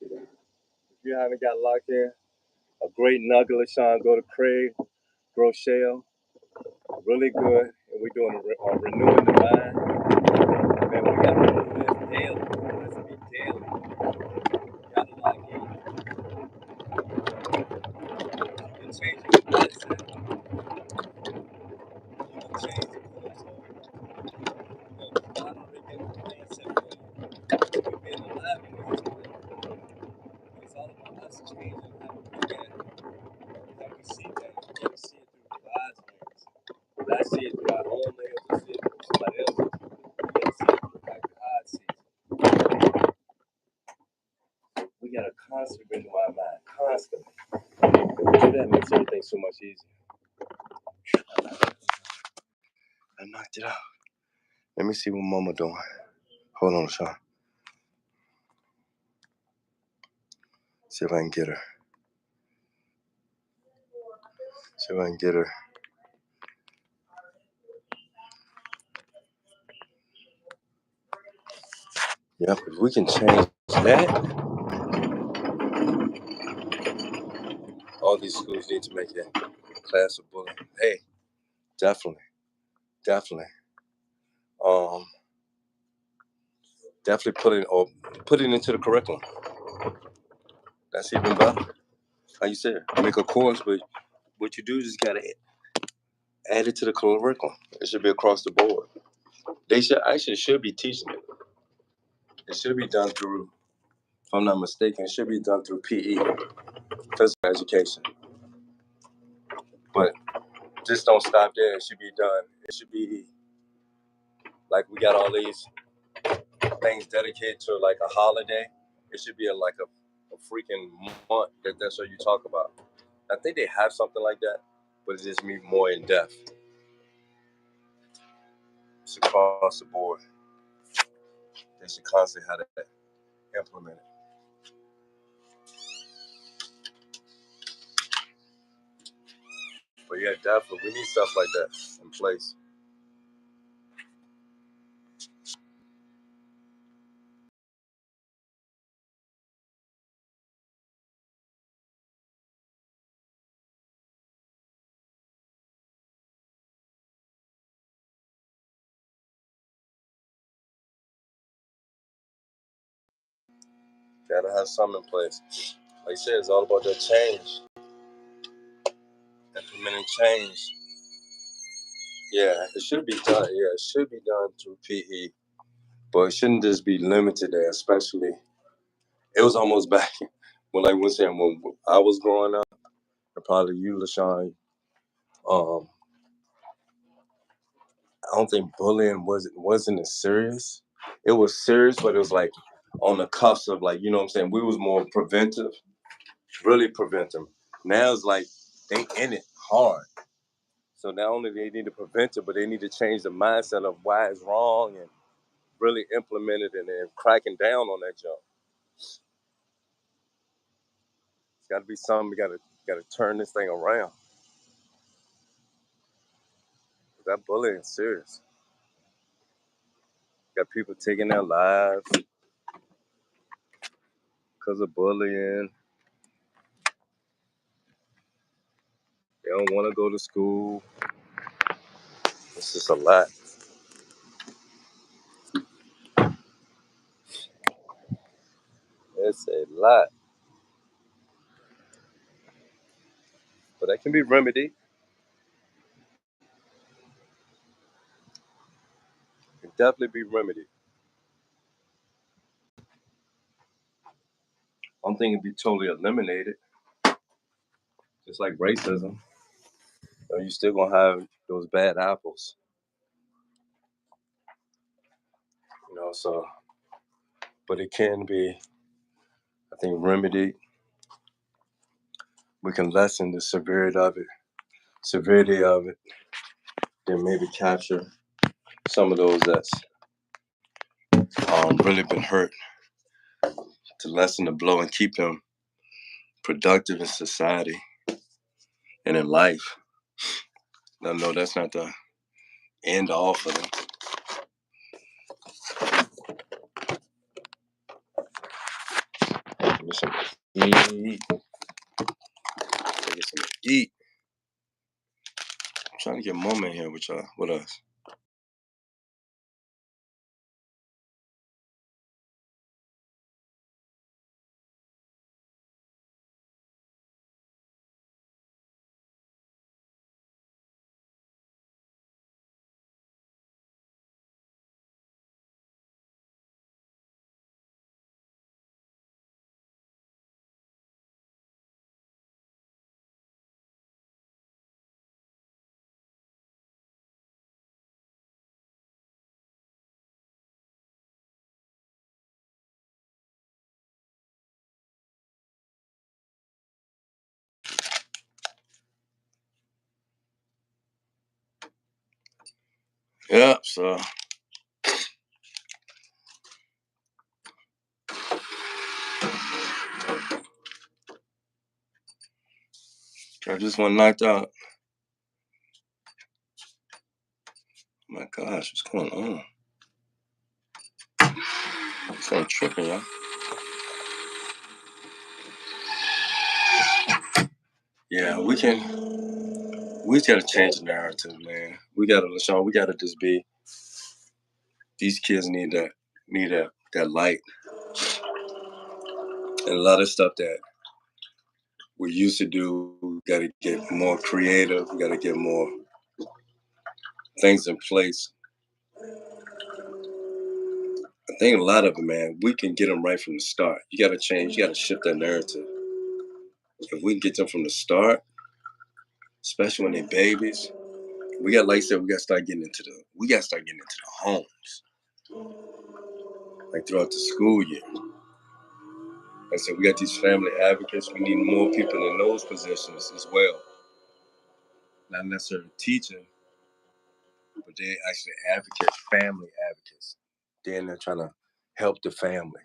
If you haven't got locked in, a great nugget, Sean, go to Craig, Rochelle. Really good. And we're doing a renewing the mind. Man, we got to do this daily. This be daily. You got to lock in. You can change your mindset. You can change the course of God already been the mindset for you. You've been alive in this way. It's all about us changing how we look at it. How we see things. We got to see it through God's lens. Not see it through our own lens or see it through somebody else's. We got to see it through how God sees it. We got to constantly renew our mind. Constantly. That makes everything so much easier. I knocked it out. Let me see what Mama doing. Hold on, Sean. See if I can get her. See if I can get her. Yep, if we can change that, all these schools need to make a class of bullying. Hey, definitely. Definitely put it into the curriculum. That's even better. How you say it? Make a course, but what you do is just gotta add it to the curriculum. It should be across the board. They should be teaching it. It should be done through, if I'm not mistaken, it should be done through PE, physical education. But just don't stop there. It should be done. It should be like we got all these things dedicated to like a holiday. It should be like a freaking month that's what you talk about. I think they have something like that, but it just be more in depth. It's across the board. They should constantly have that implemented. But yeah, definitely, we need stuff like that in place. Gotta have something in place. Like I said, it's all about that change. Implementing change. Yeah, it should be done. Yeah, it should be done through PE. But it shouldn't just be limited there, especially. It was almost back when I was growing up, and probably you, LaShawn, I don't think bullying wasn't as serious. It was serious, but it was like on the cuffs of like, you know what I'm saying? We was more preventive, really preventive. Now it's like they in it hard. So not only they need to prevent it, but they need to change the mindset of why it's wrong and really implement it and then cracking down on that jump. It's got to be something. We got to turn this thing around. That bullying is serious. Got people taking their lives because of bullying. They don't want to go to school. It's just a lot. It's a lot. But that can be remedied. It can definitely be remedied. I don't think it'd be totally eliminated. Just like racism. You still gonna have those bad apples. So but it can be, I think, remedied. We can lessen the severity of it, then maybe capture some of those that's really been hurt to lessen the blow and keep them productive in society and in life. I know that's not the end all for them. Get some eat. Get some eat. I'm trying to get Mama in here with us. Yeah, so I just one knocked out. Oh my gosh, what's going on? This ain't tripping, y'all. Yeah, we just gotta change the narrative, man. We gotta just be, these kids need that light. And a lot of stuff that we used to do. We got to get more creative. We got to get more things in place. I think a lot of it, man, we can get them right from the start. You got to change. You got to shift that narrative. If we can get them from the start, especially when they're babies, we got, like I said, we got to start getting into the homes, like throughout the school year. Like I said, we got these family advocates. We need more people in those positions as well. Not necessarily teaching, but they actually advocates, family advocates. They're in there trying to help the family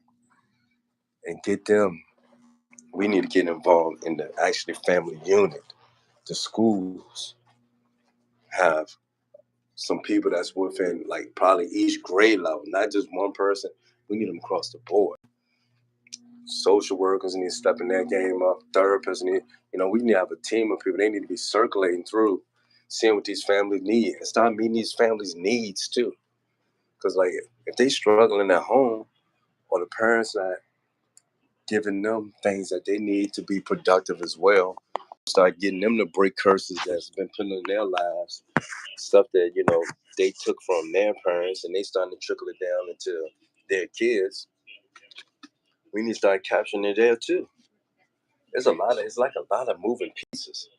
and get them. We need to get involved in the actually family unit. The schools have some people that's within like probably each grade level, not just one person. We need them across the board. Social workers need to step in their game up. Therapists need, we need to have a team of people. They need to be circulating through, seeing what these families need, and start meeting these families' needs too. Because like if they struggling at home, or the parents not giving them things that they need to be productive as well, start getting them to break curses that's been put in their lives, stuff that they took from their parents, and they starting to trickle it down into their kids. We need to start capturing it there too. It's like a lot of moving pieces.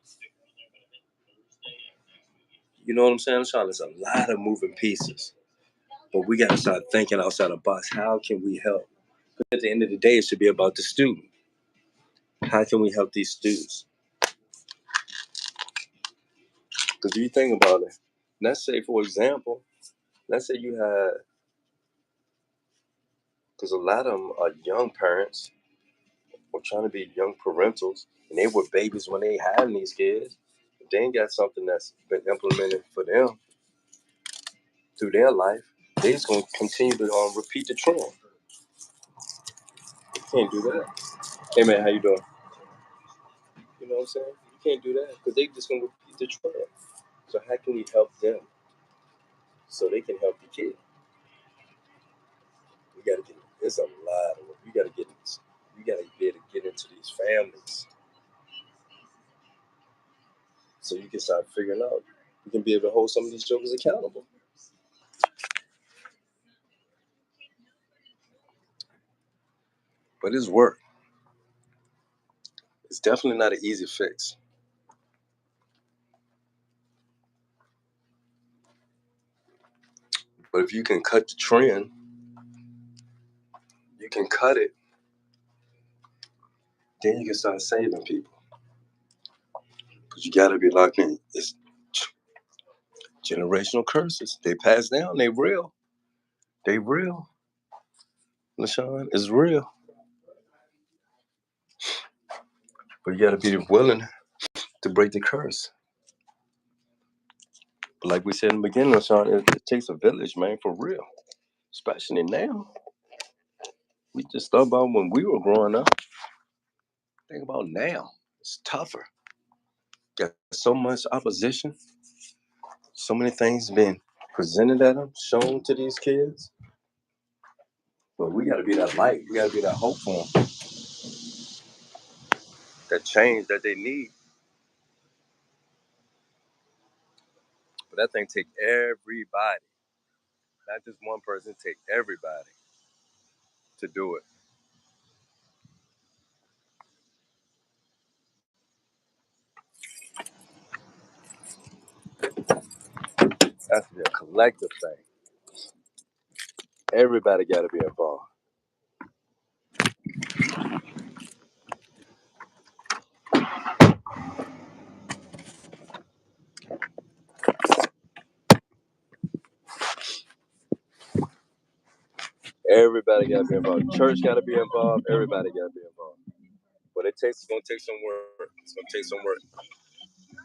You know what I'm saying, Sean? There's a lot of moving pieces. But we got to start thinking outside the box. How can we help? Because at the end of the day, it should be about the student. How can we help these students? Because if you think about it, let's say, for example, let's say you had, because a lot of them are young parents or trying to be young parentals, and they were babies when they had these kids. If they ain't got something that's been implemented for them through their life, they just going to continue to repeat the trend. You can't do that. Hey, man, how you doing? You know what I'm saying? You can't do that because they just going to repeat the trend. So how can we help them so they can help the kid? We got to get, there's a lot of work. You got to get this. You got to be able to get into these families so you can start figuring out. You can be able to hold some of these jokers accountable. But it's work. It's definitely not an easy fix. But if you can cut the trend, you can cut it, then you can start saving people. Because you got to be locked in. It's generational curses. They pass down. They real. They real. LaShawn, it's real. But you got to be willing to break the curse. But like we said in the beginning, LaShawn, it takes a village, man, for real. Especially now. We just thought about when we were growing up. Think about now. It's tougher. Got so much opposition. So many things being presented at them, shown to these kids. But we got to be that light. We got to be that hope for them. That change that they need. But that thing take everybody. Not just one person, take everybody to do it. That's a collective thing. Everybody got to be involved. Everybody got to be involved. Church got to be involved. Everybody got to be involved. But it's going to take some work. It's going to take some work.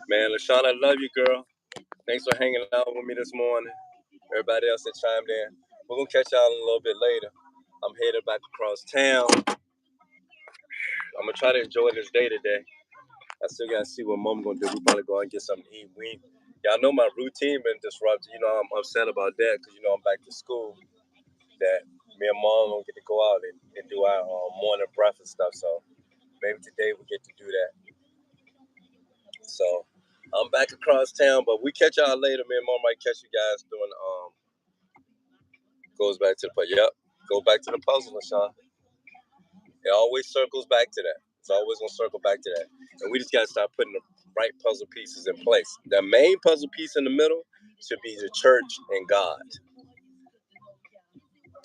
Man, LaShawn, I love you, girl. Thanks for hanging out with me this morning. Everybody else that chimed in. We're going to catch y'all a little bit later. I'm headed back across town. I'm going to try to enjoy this day today. I still got to see what Mom going to do. We probably go out and get something to eat. Y'all know my routine been disrupted. I'm upset about that because, I'm back to school. That me and Mom don't get to go out and do our morning breakfast stuff. So maybe today we get to do that. So I'm back across town, but we catch y'all later. Me and Mom might catch you guys doing goes back to the puzzle. Yep, go back to the puzzle, Sean. It always circles back to that. It's always gonna circle back to that. And we just gotta start putting the right puzzle pieces in place. The main puzzle piece in the middle should be the church and God.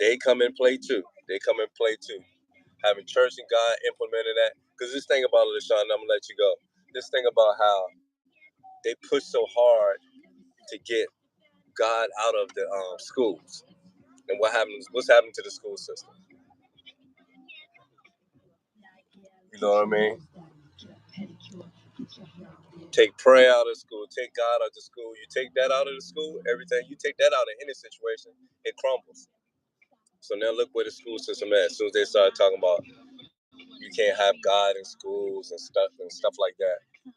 They come in play too. Having church and God implemented that. Because this thing about it, Sean, I'm gonna let you go. This thing about how they push so hard to get God out of the schools. And what's happening to the school system? You know what I mean? Take prayer out of school, take God out of school. You take that out of the school, everything, you take that out of any situation, it crumbles. So now look where the school system is. As soon as they start talking about you can't have God in schools and stuff like that.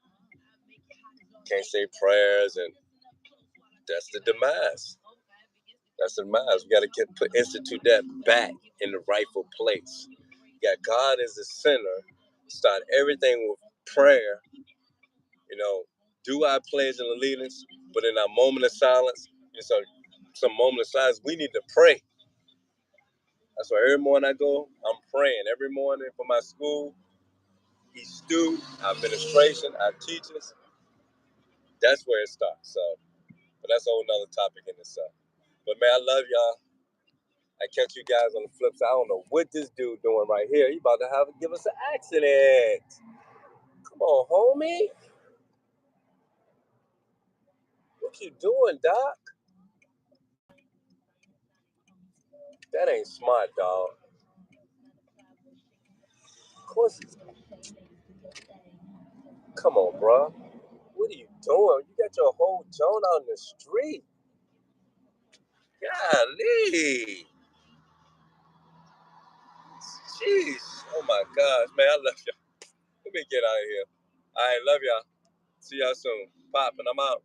Can't say prayers, and that's the demise. That's the demise. We got to institute that back in the rightful place. You got God as the center. Start everything with prayer. You know, do our pledge and allegiance, but in our moment of silence, some moment of silence, we need to pray. That's why every morning I go, I'm praying. Every morning for my school, heyitzkaia, our administration, our teachers. That's where it starts. So, but that's a whole nother topic in itself. But man, I love y'all. I catch you guys on the flip side. I don't know what this dude doing right here. He about to give us an accident. Come on, homie. What you doing, Doc? That ain't smart, dog. Of course it's... Come on, bro. What are you doing? You got your whole Joan out in the street. Golly. Jeez. Oh my gosh, man. I love y'all. Let me get out of here. All right, love y'all. See y'all soon. Poppin', I'm out.